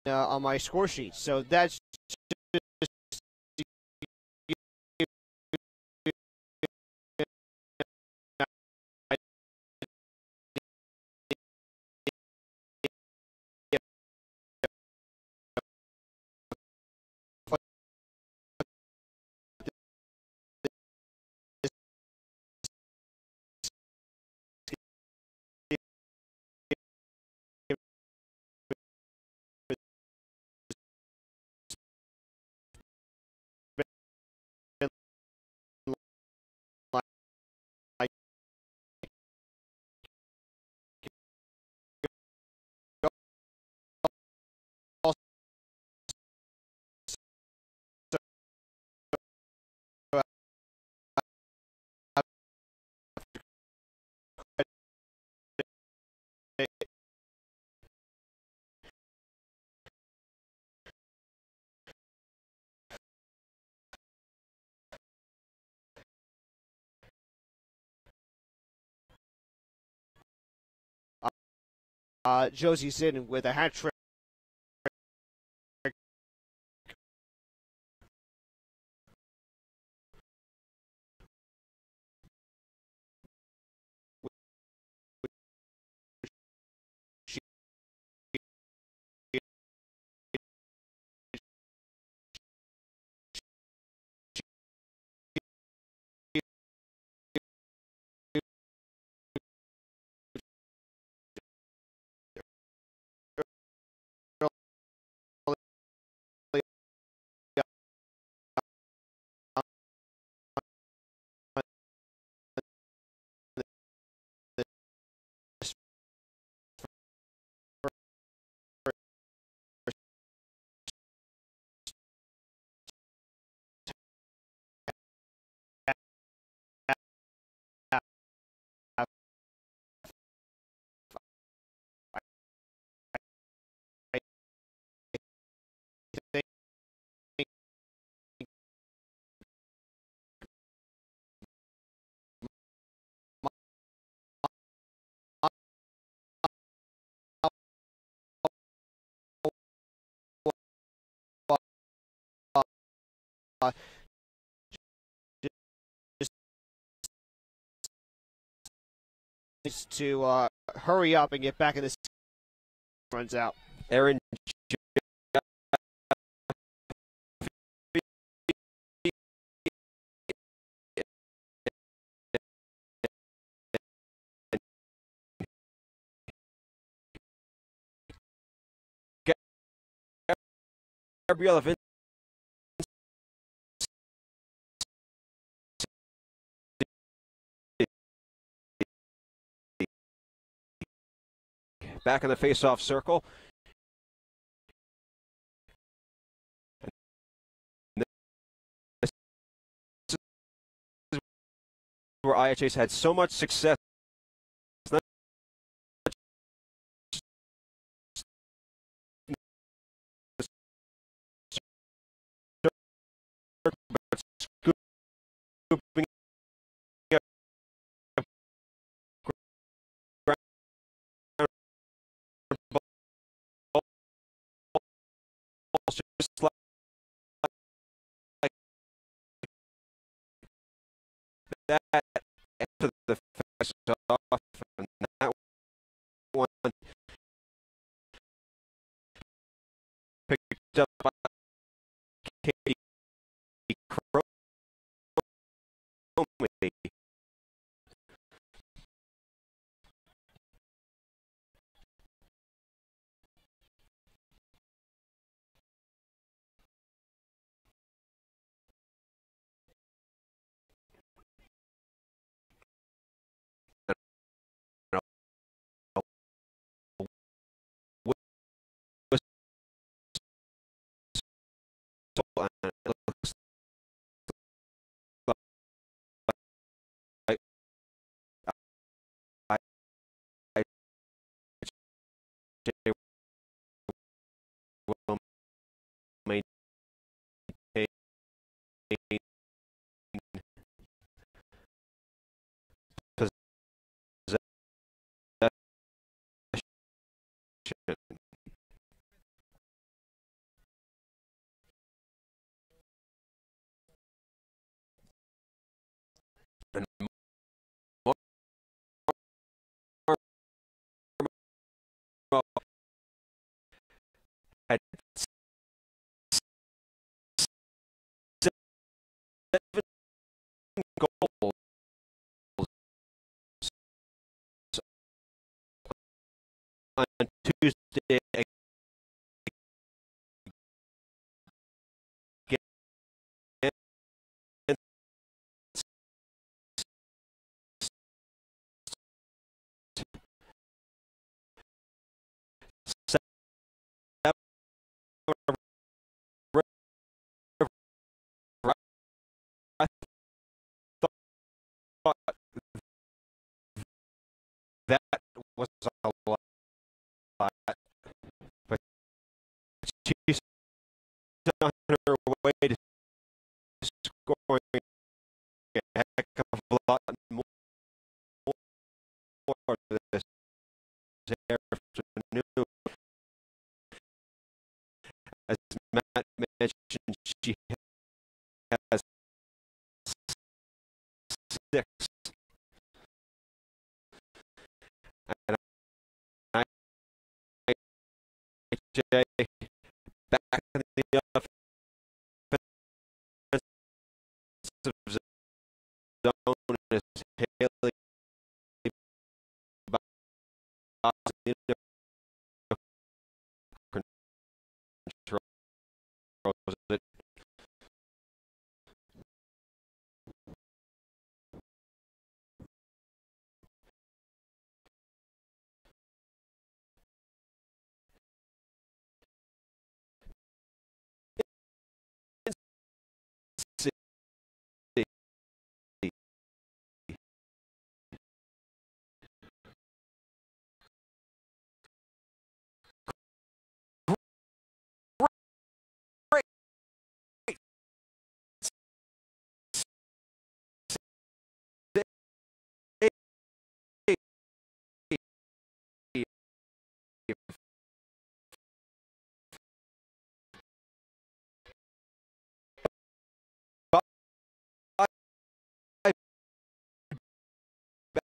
on my score sheet. So that's Josie Zinn with a hat trick. To hurry up and get back in this runs out. Aaron Gabriella Vince back in the face-off circle. This is where IHA's had so much success. Scooping up balls just like that after the face-off, and that one picked up by Katie Cromley. I thought that was a lot, but she's on her way to scoring a heck of a lot more this afternoon. As Matt mentioned, she has 6. And IHA back in the offensive zone is Haley controls it.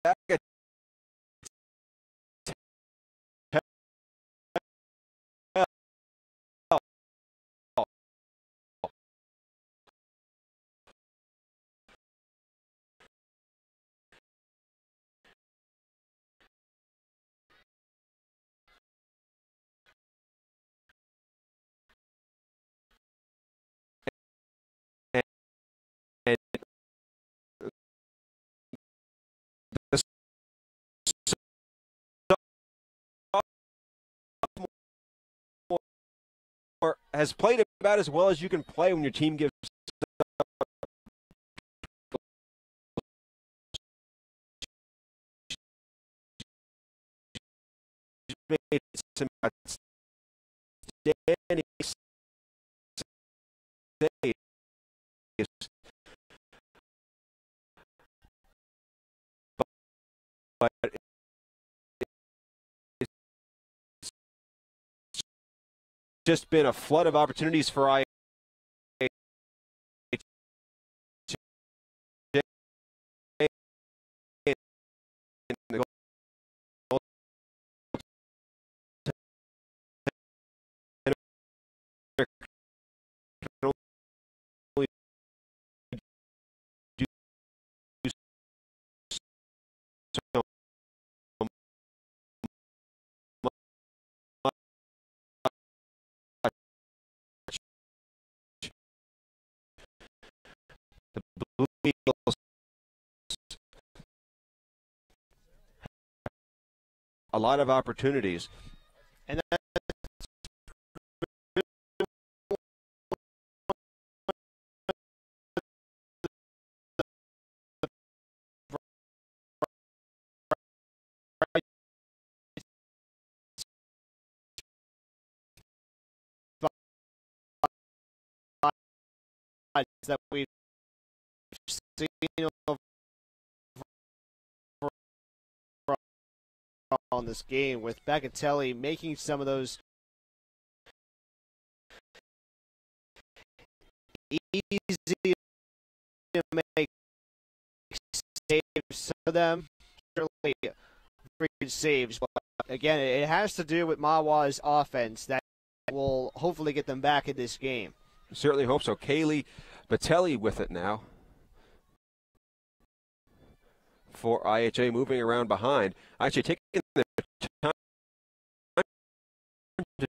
Back at and the sophomore has played about as well as you can play when your team gives made some outstanding saves. But it's just been a flood of opportunities for IHA. The Blue Eagles a lot of opportunities. And that that we've seen on this game, with Bagatelle making some of those easy to make saves. Some of them certainly freaking saves, but again, it has to do with Mahwah's offense that will hopefully get them back in this game. Certainly hope so. Kaylee Batelli with it now for IHA, moving around behind. Actually taking the time to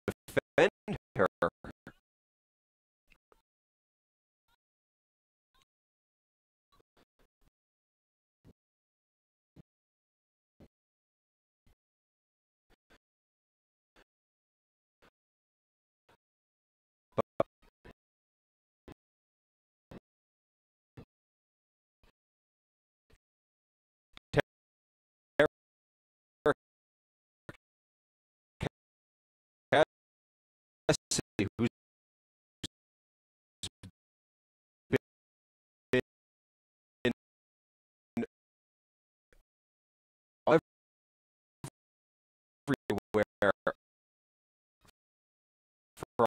defend her. Cassidy, who's been everywhere for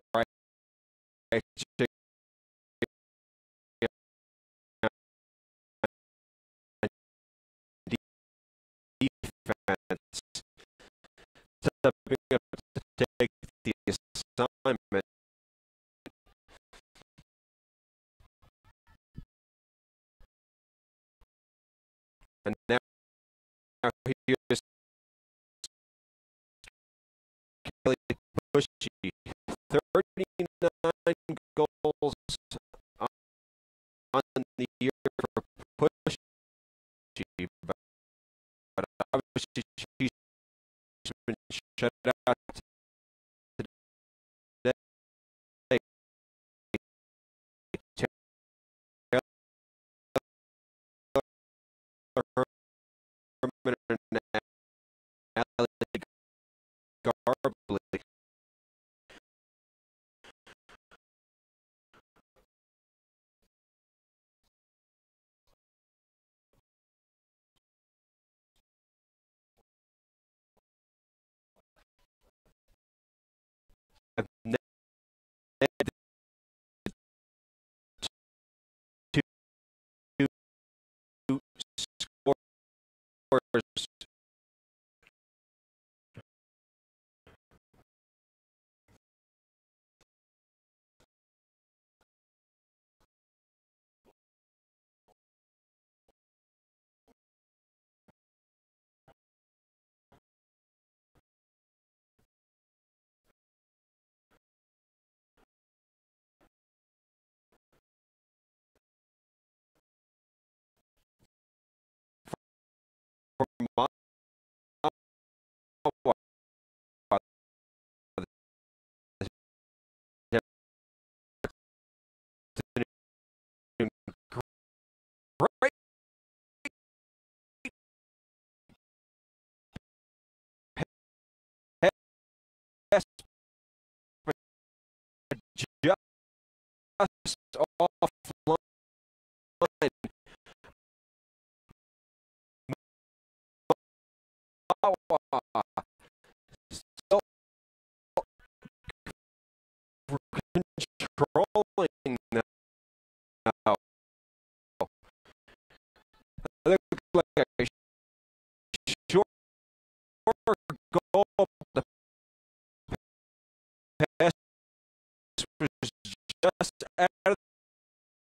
defense, stepping up to take the assignment. And now here's Kelly Bushy, 39 goals on the year for Bushy, but obviously she's been shut out today. Herman and Allie Garbly. Two scores. For Mahwah. Great pass, but just offline. Mahwah still controlling now. It looked like a short goal. The pass was just out of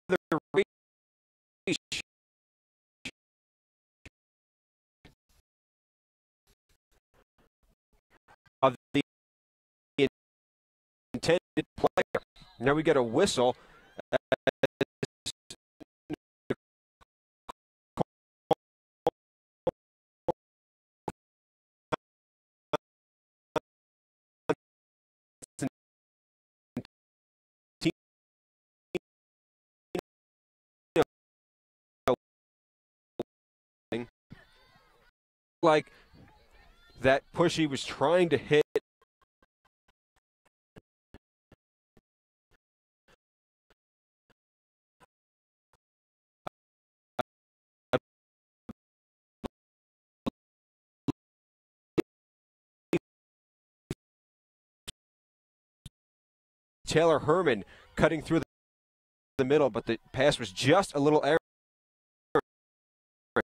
the reach of the intended player. Now we get a whistle. Like that push he was trying to hit Taylor Herman cutting through the middle, but the pass was just a little error. But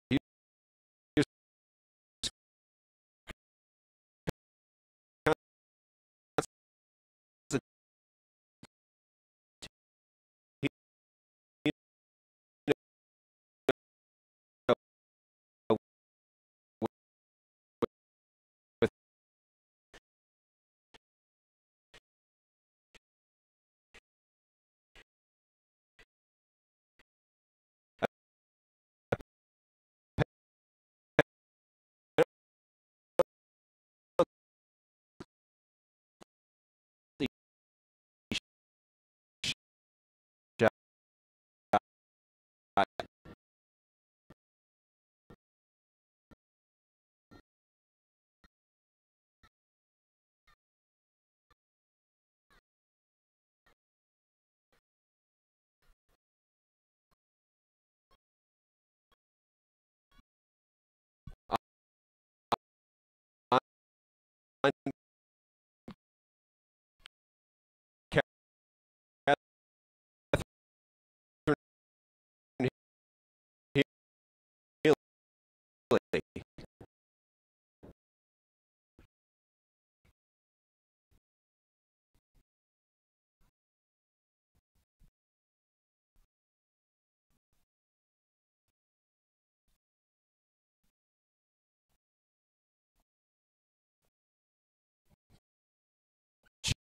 he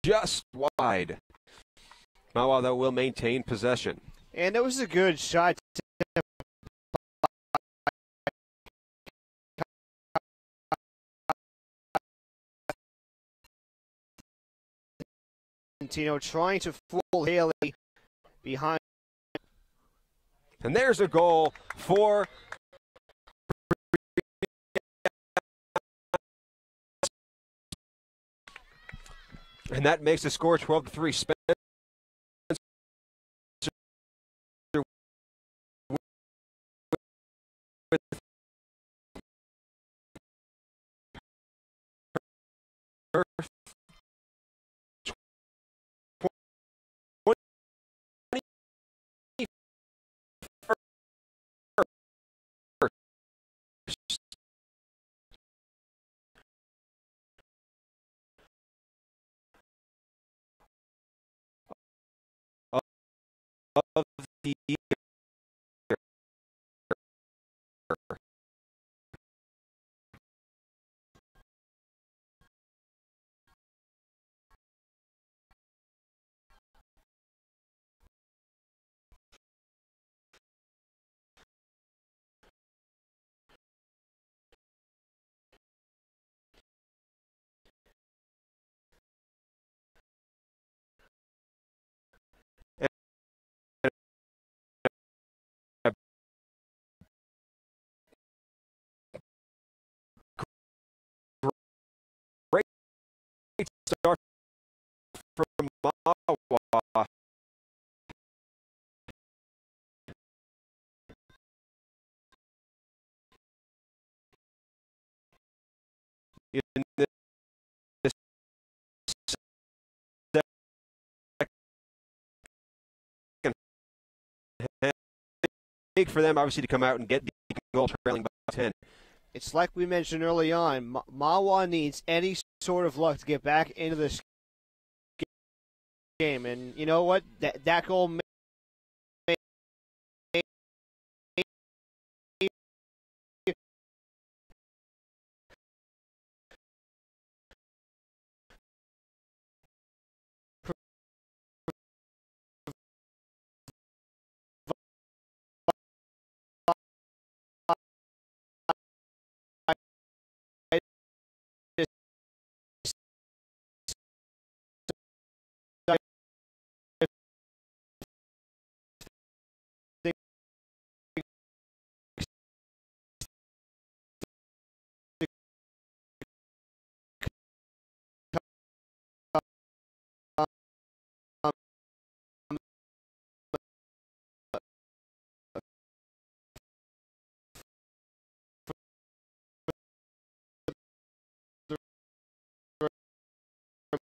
Just wide. Mahwah, though, will maintain possession. And it was a good shot. Trying to fool Haley behind. And there's a goal for and that makes the score 12-3. Spencer with her 21st of the year. Great start from Mahwah. In this second half. Big for them, obviously, to come out and get the goal trailing by 10. It's like we mentioned early on. Mahwah needs any sort of luck to get back into this game, and you know what? That goal may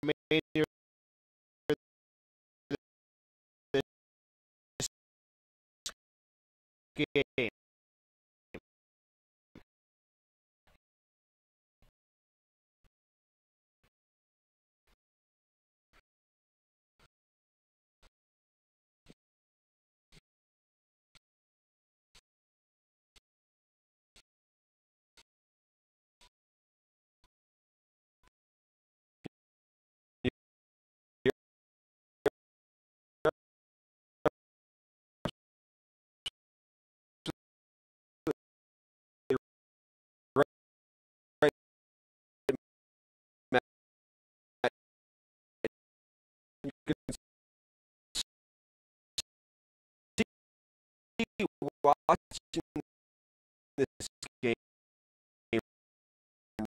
remain here this game. watching this game,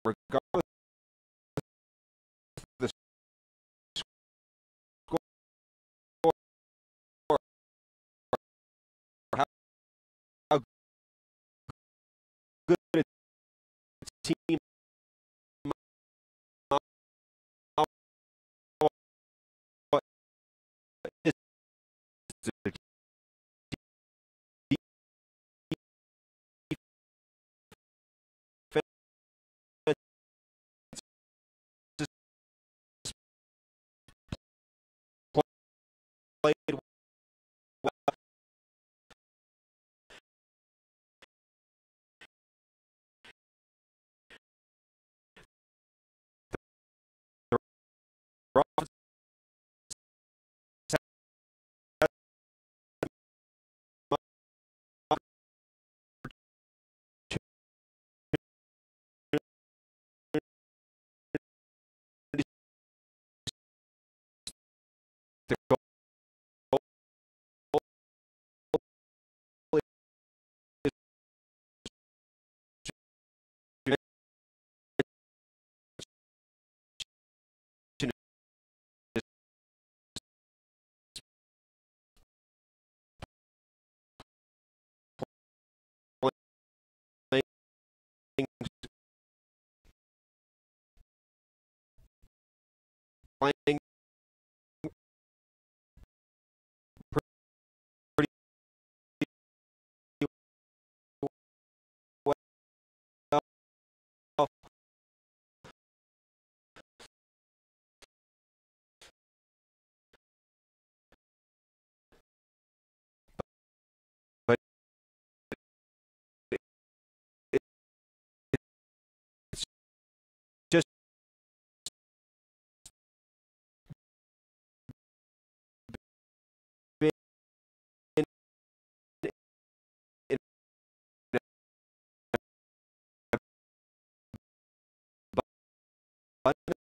regardless of the score or how good a team is, the defense is played well. The offense has the goal playing pretty well, but it's just been in abundance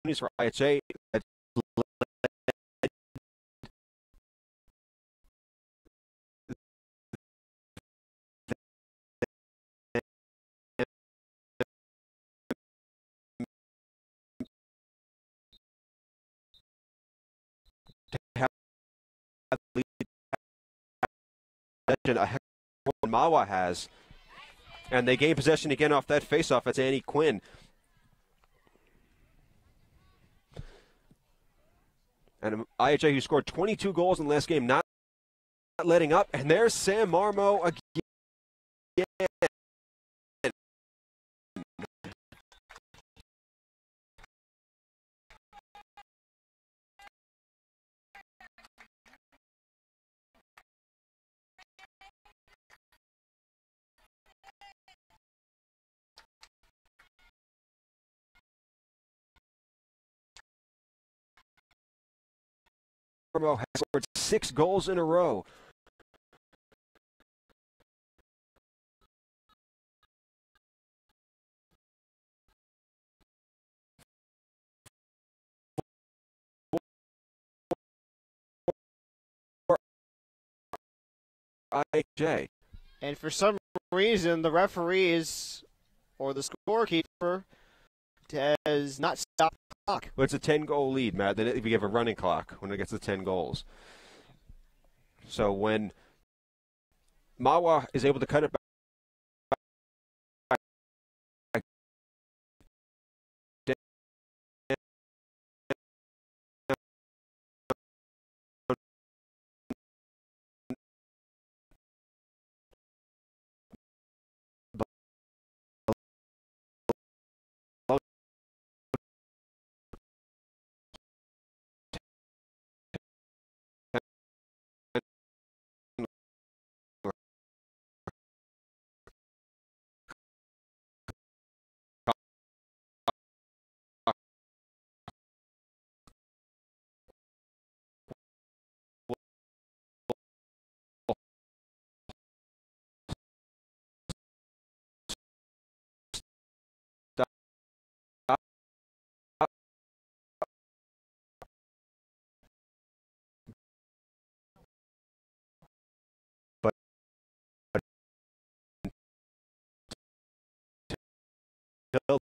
opportunities for IHA that led them to have the lead a heck of what Mahwah has. And they gain possession again off that faceoff. That's Annie Quinn. And IHA, who scored 22 goals in the last game, not letting up. And there's Sam Marmo again. Marmo has scored 6 goals in a row. IHA. And for some reason, the referees or the scorekeeper has not stopped the clock. Well, it's a 10-goal lead, Matt. Then we give a running clock when it gets to 10 goals. So when Mahwah is able to cut it back until then.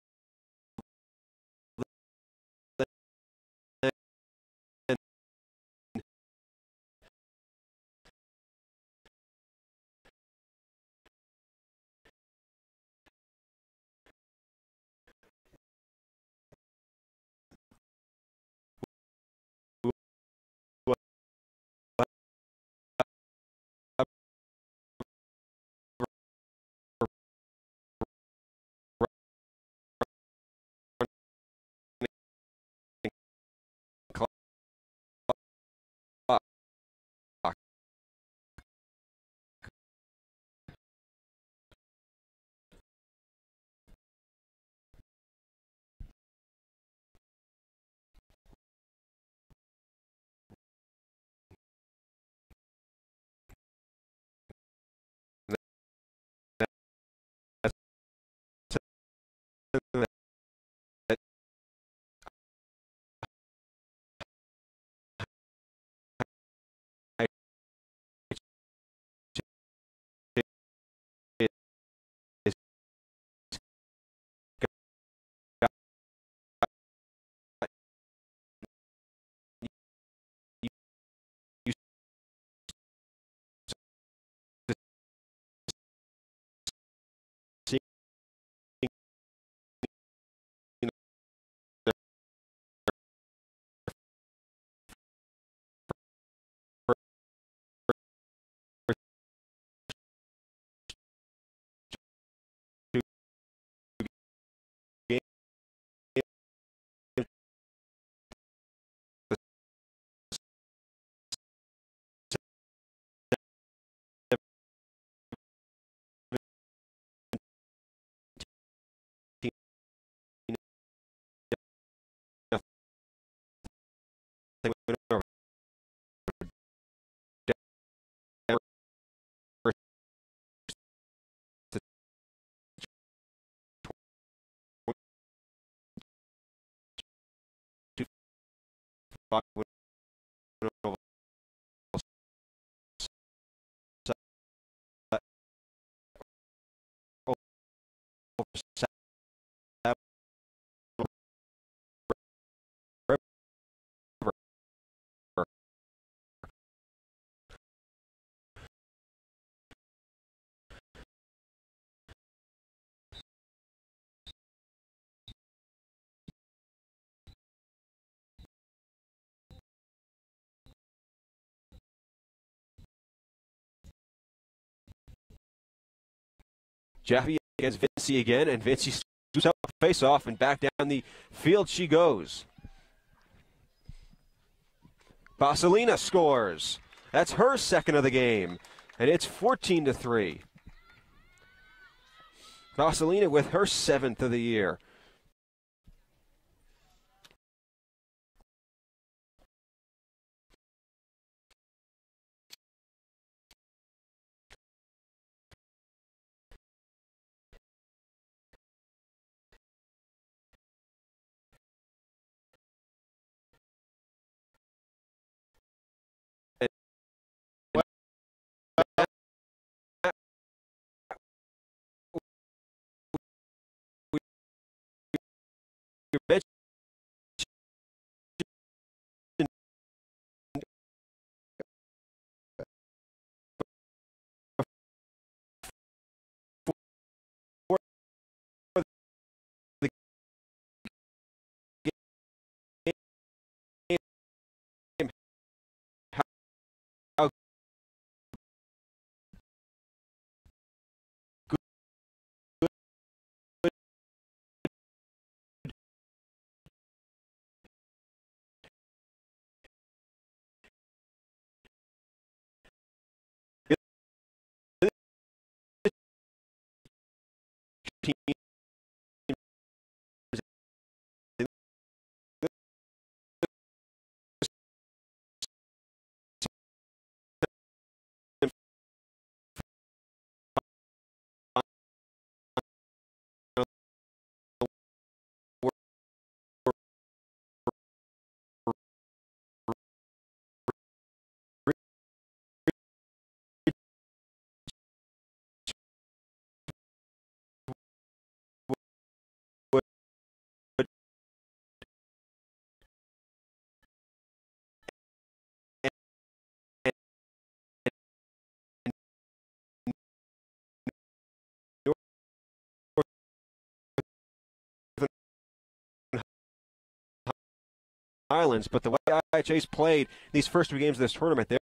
Jaffe against Vinci again, and Vinci scoops up a face-off, and back down the field she goes. Vasilina scores. That's her second of the game, and it's 14-3. Vasilina with her 7th of the year. Islands, but the way IHA's played these first 3 games of this tournament, they're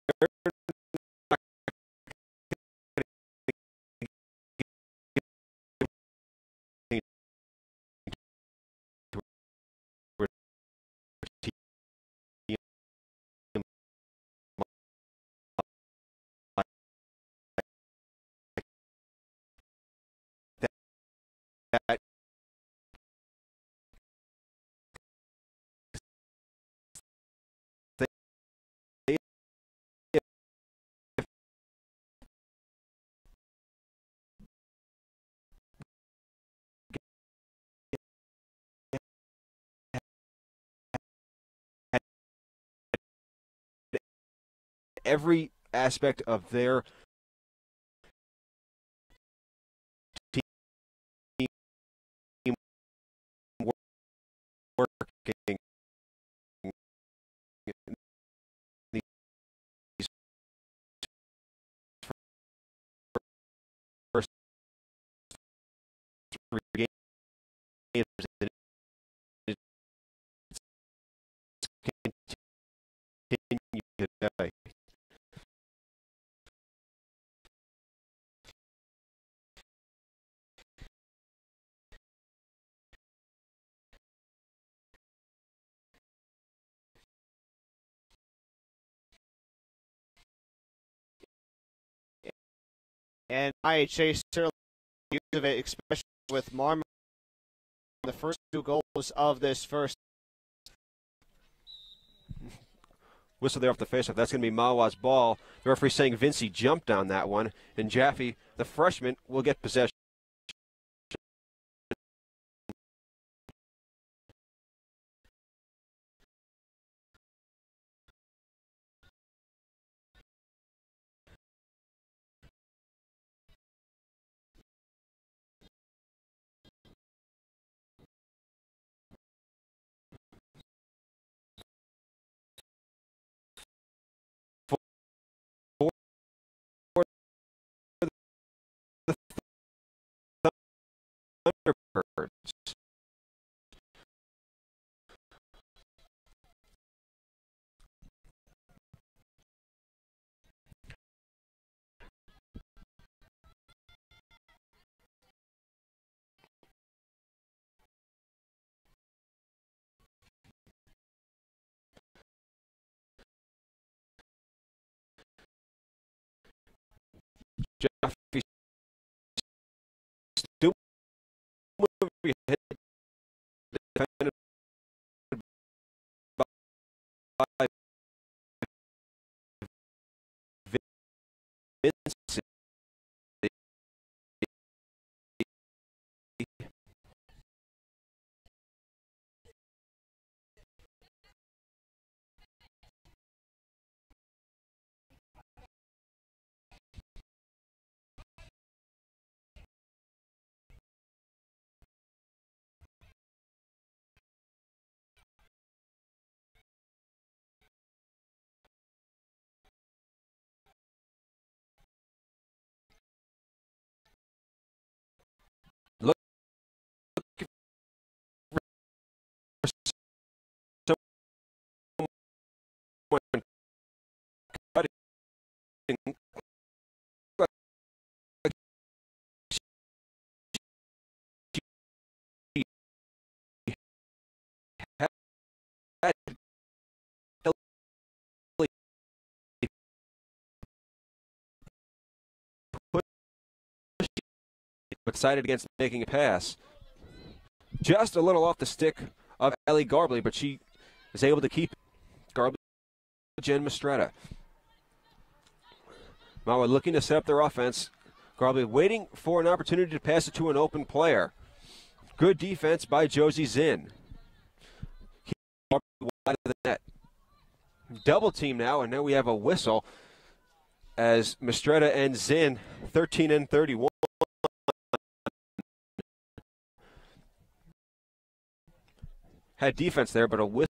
that they every aspect of their team working these first 3 games, and it's continued today. And IHA certainly used of it, especially with Marmot, the first 2 goals of this first. Whistle there off the faceoff. That's going to be Mahwah's ball. The referee saying Vincey jumped on that one, and Jaffe, the freshman, will get possession. Thunderbirds. Jaffe still moving ahead, defended by Vincey. Look for someone cutting. But decided against making a pass. Just a little off the stick of Ellie Garbley, but she is able to keep Garbley and Mistretta. Mahwah looking to set up their offense. Garbley waiting for an opportunity to pass it to an open player. Good defense by Josie Zinn. Wide of the net. Double team now, and now we have a whistle as Mistretta and Zinn, 13 and 31. Had defense there, but a whistle.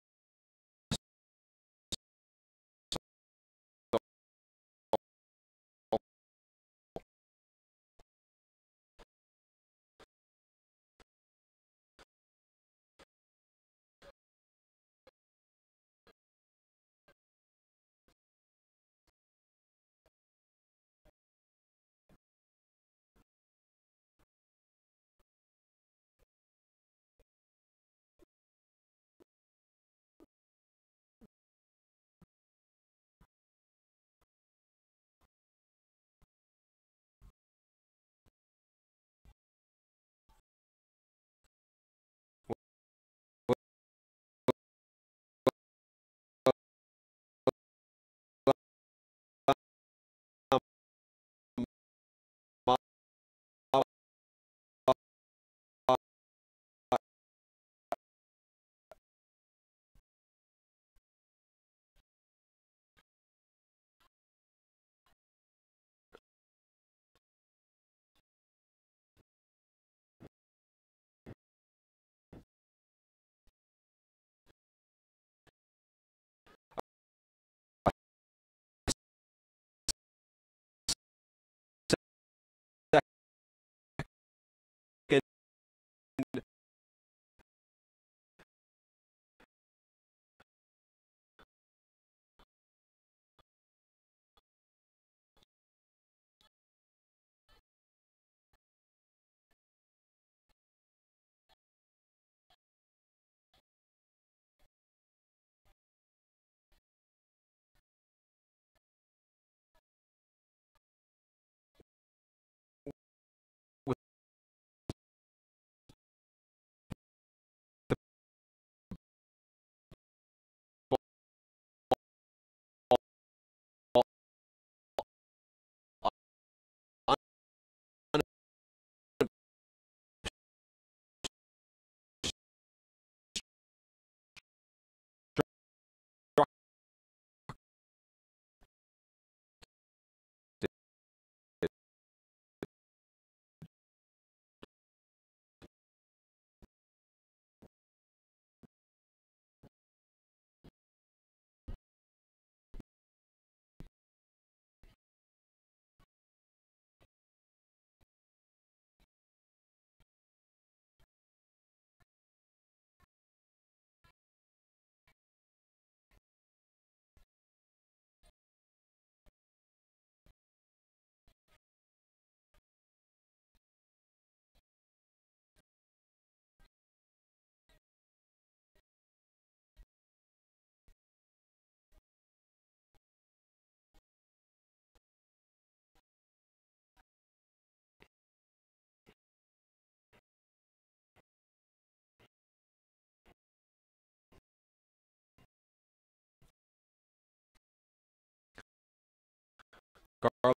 Garland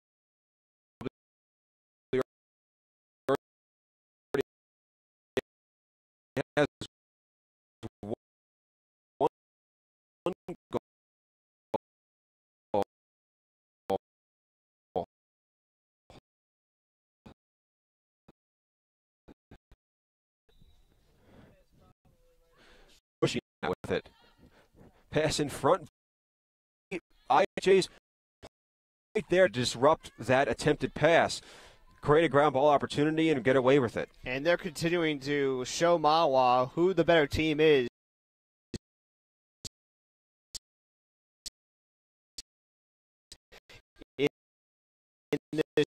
has one goal. Pushing with it. Pass in front. IHA's right there to disrupt that attempted pass, create a ground ball opportunity, and get away with it. And they're continuing to show Mahwah who the better team is. In this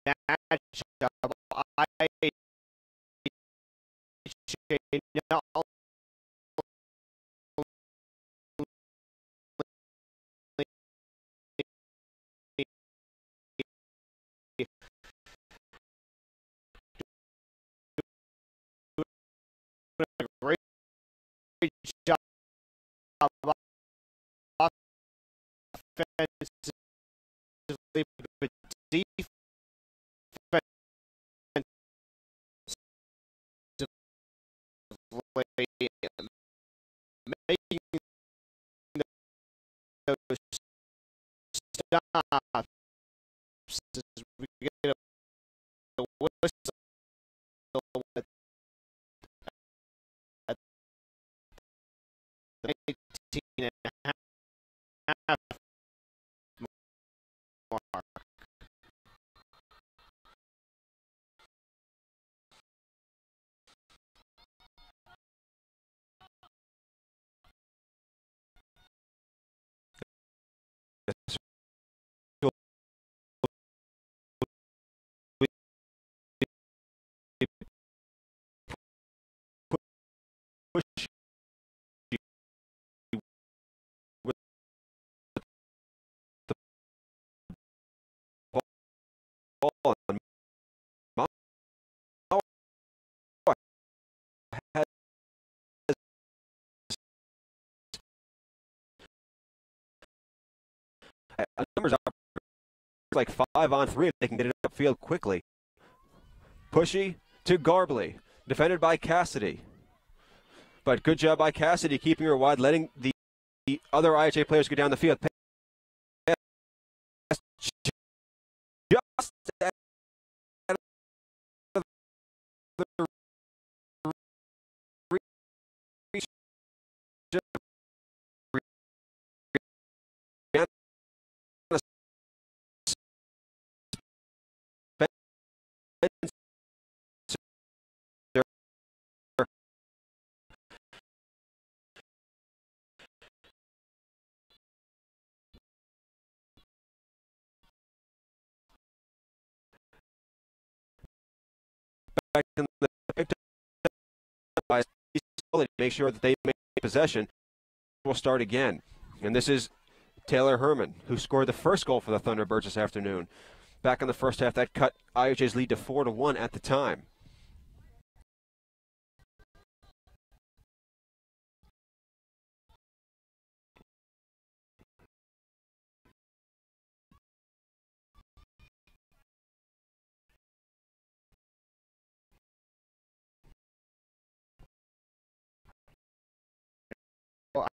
matchup, IHA not great job offensively, but defensively making those stops as we get a whistle at the 18 and a half mark. Numbers are like 5-on-3. They can get it upfield quickly. Pushy to Garbly, defended by Cassidy. But good job by Cassidy keeping her wide, letting the other IHA players go down the field. Just out of the reach of make sure that they make possession. We'll start again. And this is Taylor Herman, who scored the first goal for the Thunderbirds this afternoon. Back in the first half, that cut IHA's lead to 4-1 at the time.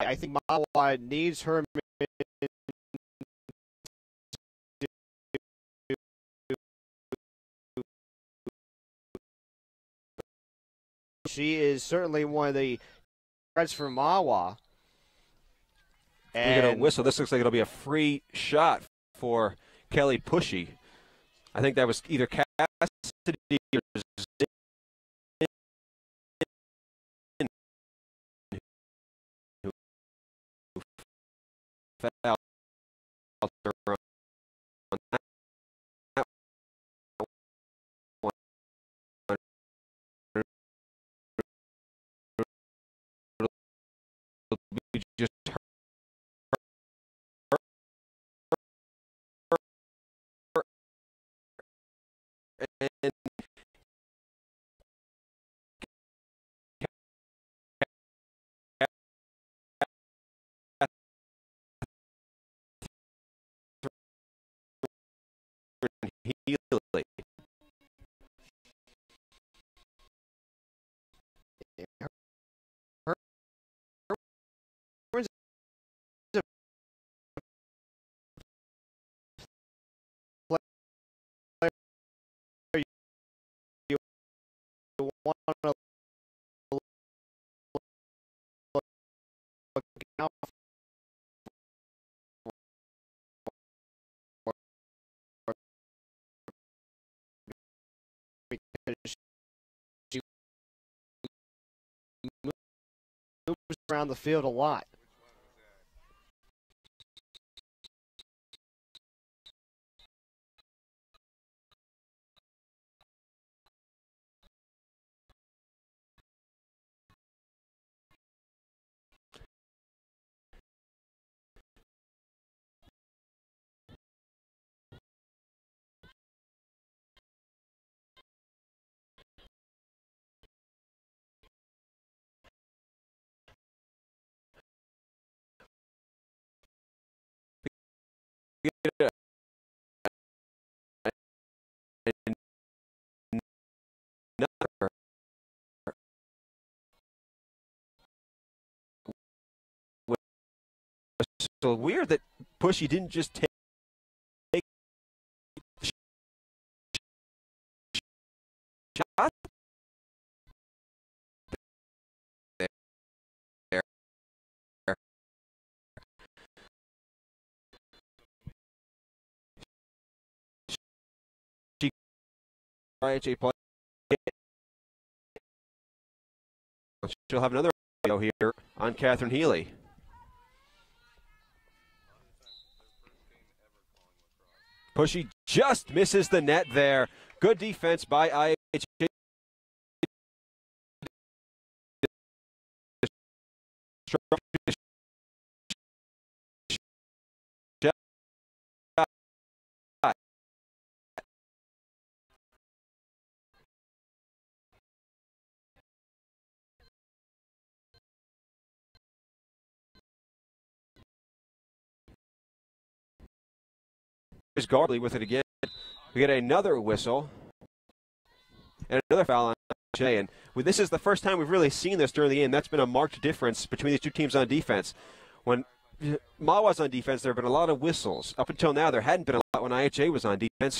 I think Mahwah needs her. She is certainly one of the threats for Mahwah. We get a whistle. This looks like it'll be a free shot for Kelly Pushy. I think that was either Cassidy or fouled her on that one. It'll be just her. And Healy. You want to look out for because she moves around the field a lot. So weird that Pushy didn't just take shot there. She IHA play. She'll have another video here on Catherine Healy. Pushy just misses the net there. Good defense by IHA. Here's Gardley with it again. We get another whistle and another foul on IHA. And this is the first time we've really seen this during the game. That's been a marked difference between these two teams on defense. When Mahwah's on defense, there have been a lot of whistles. Up until now, there hadn't been a lot when IHA was on defense.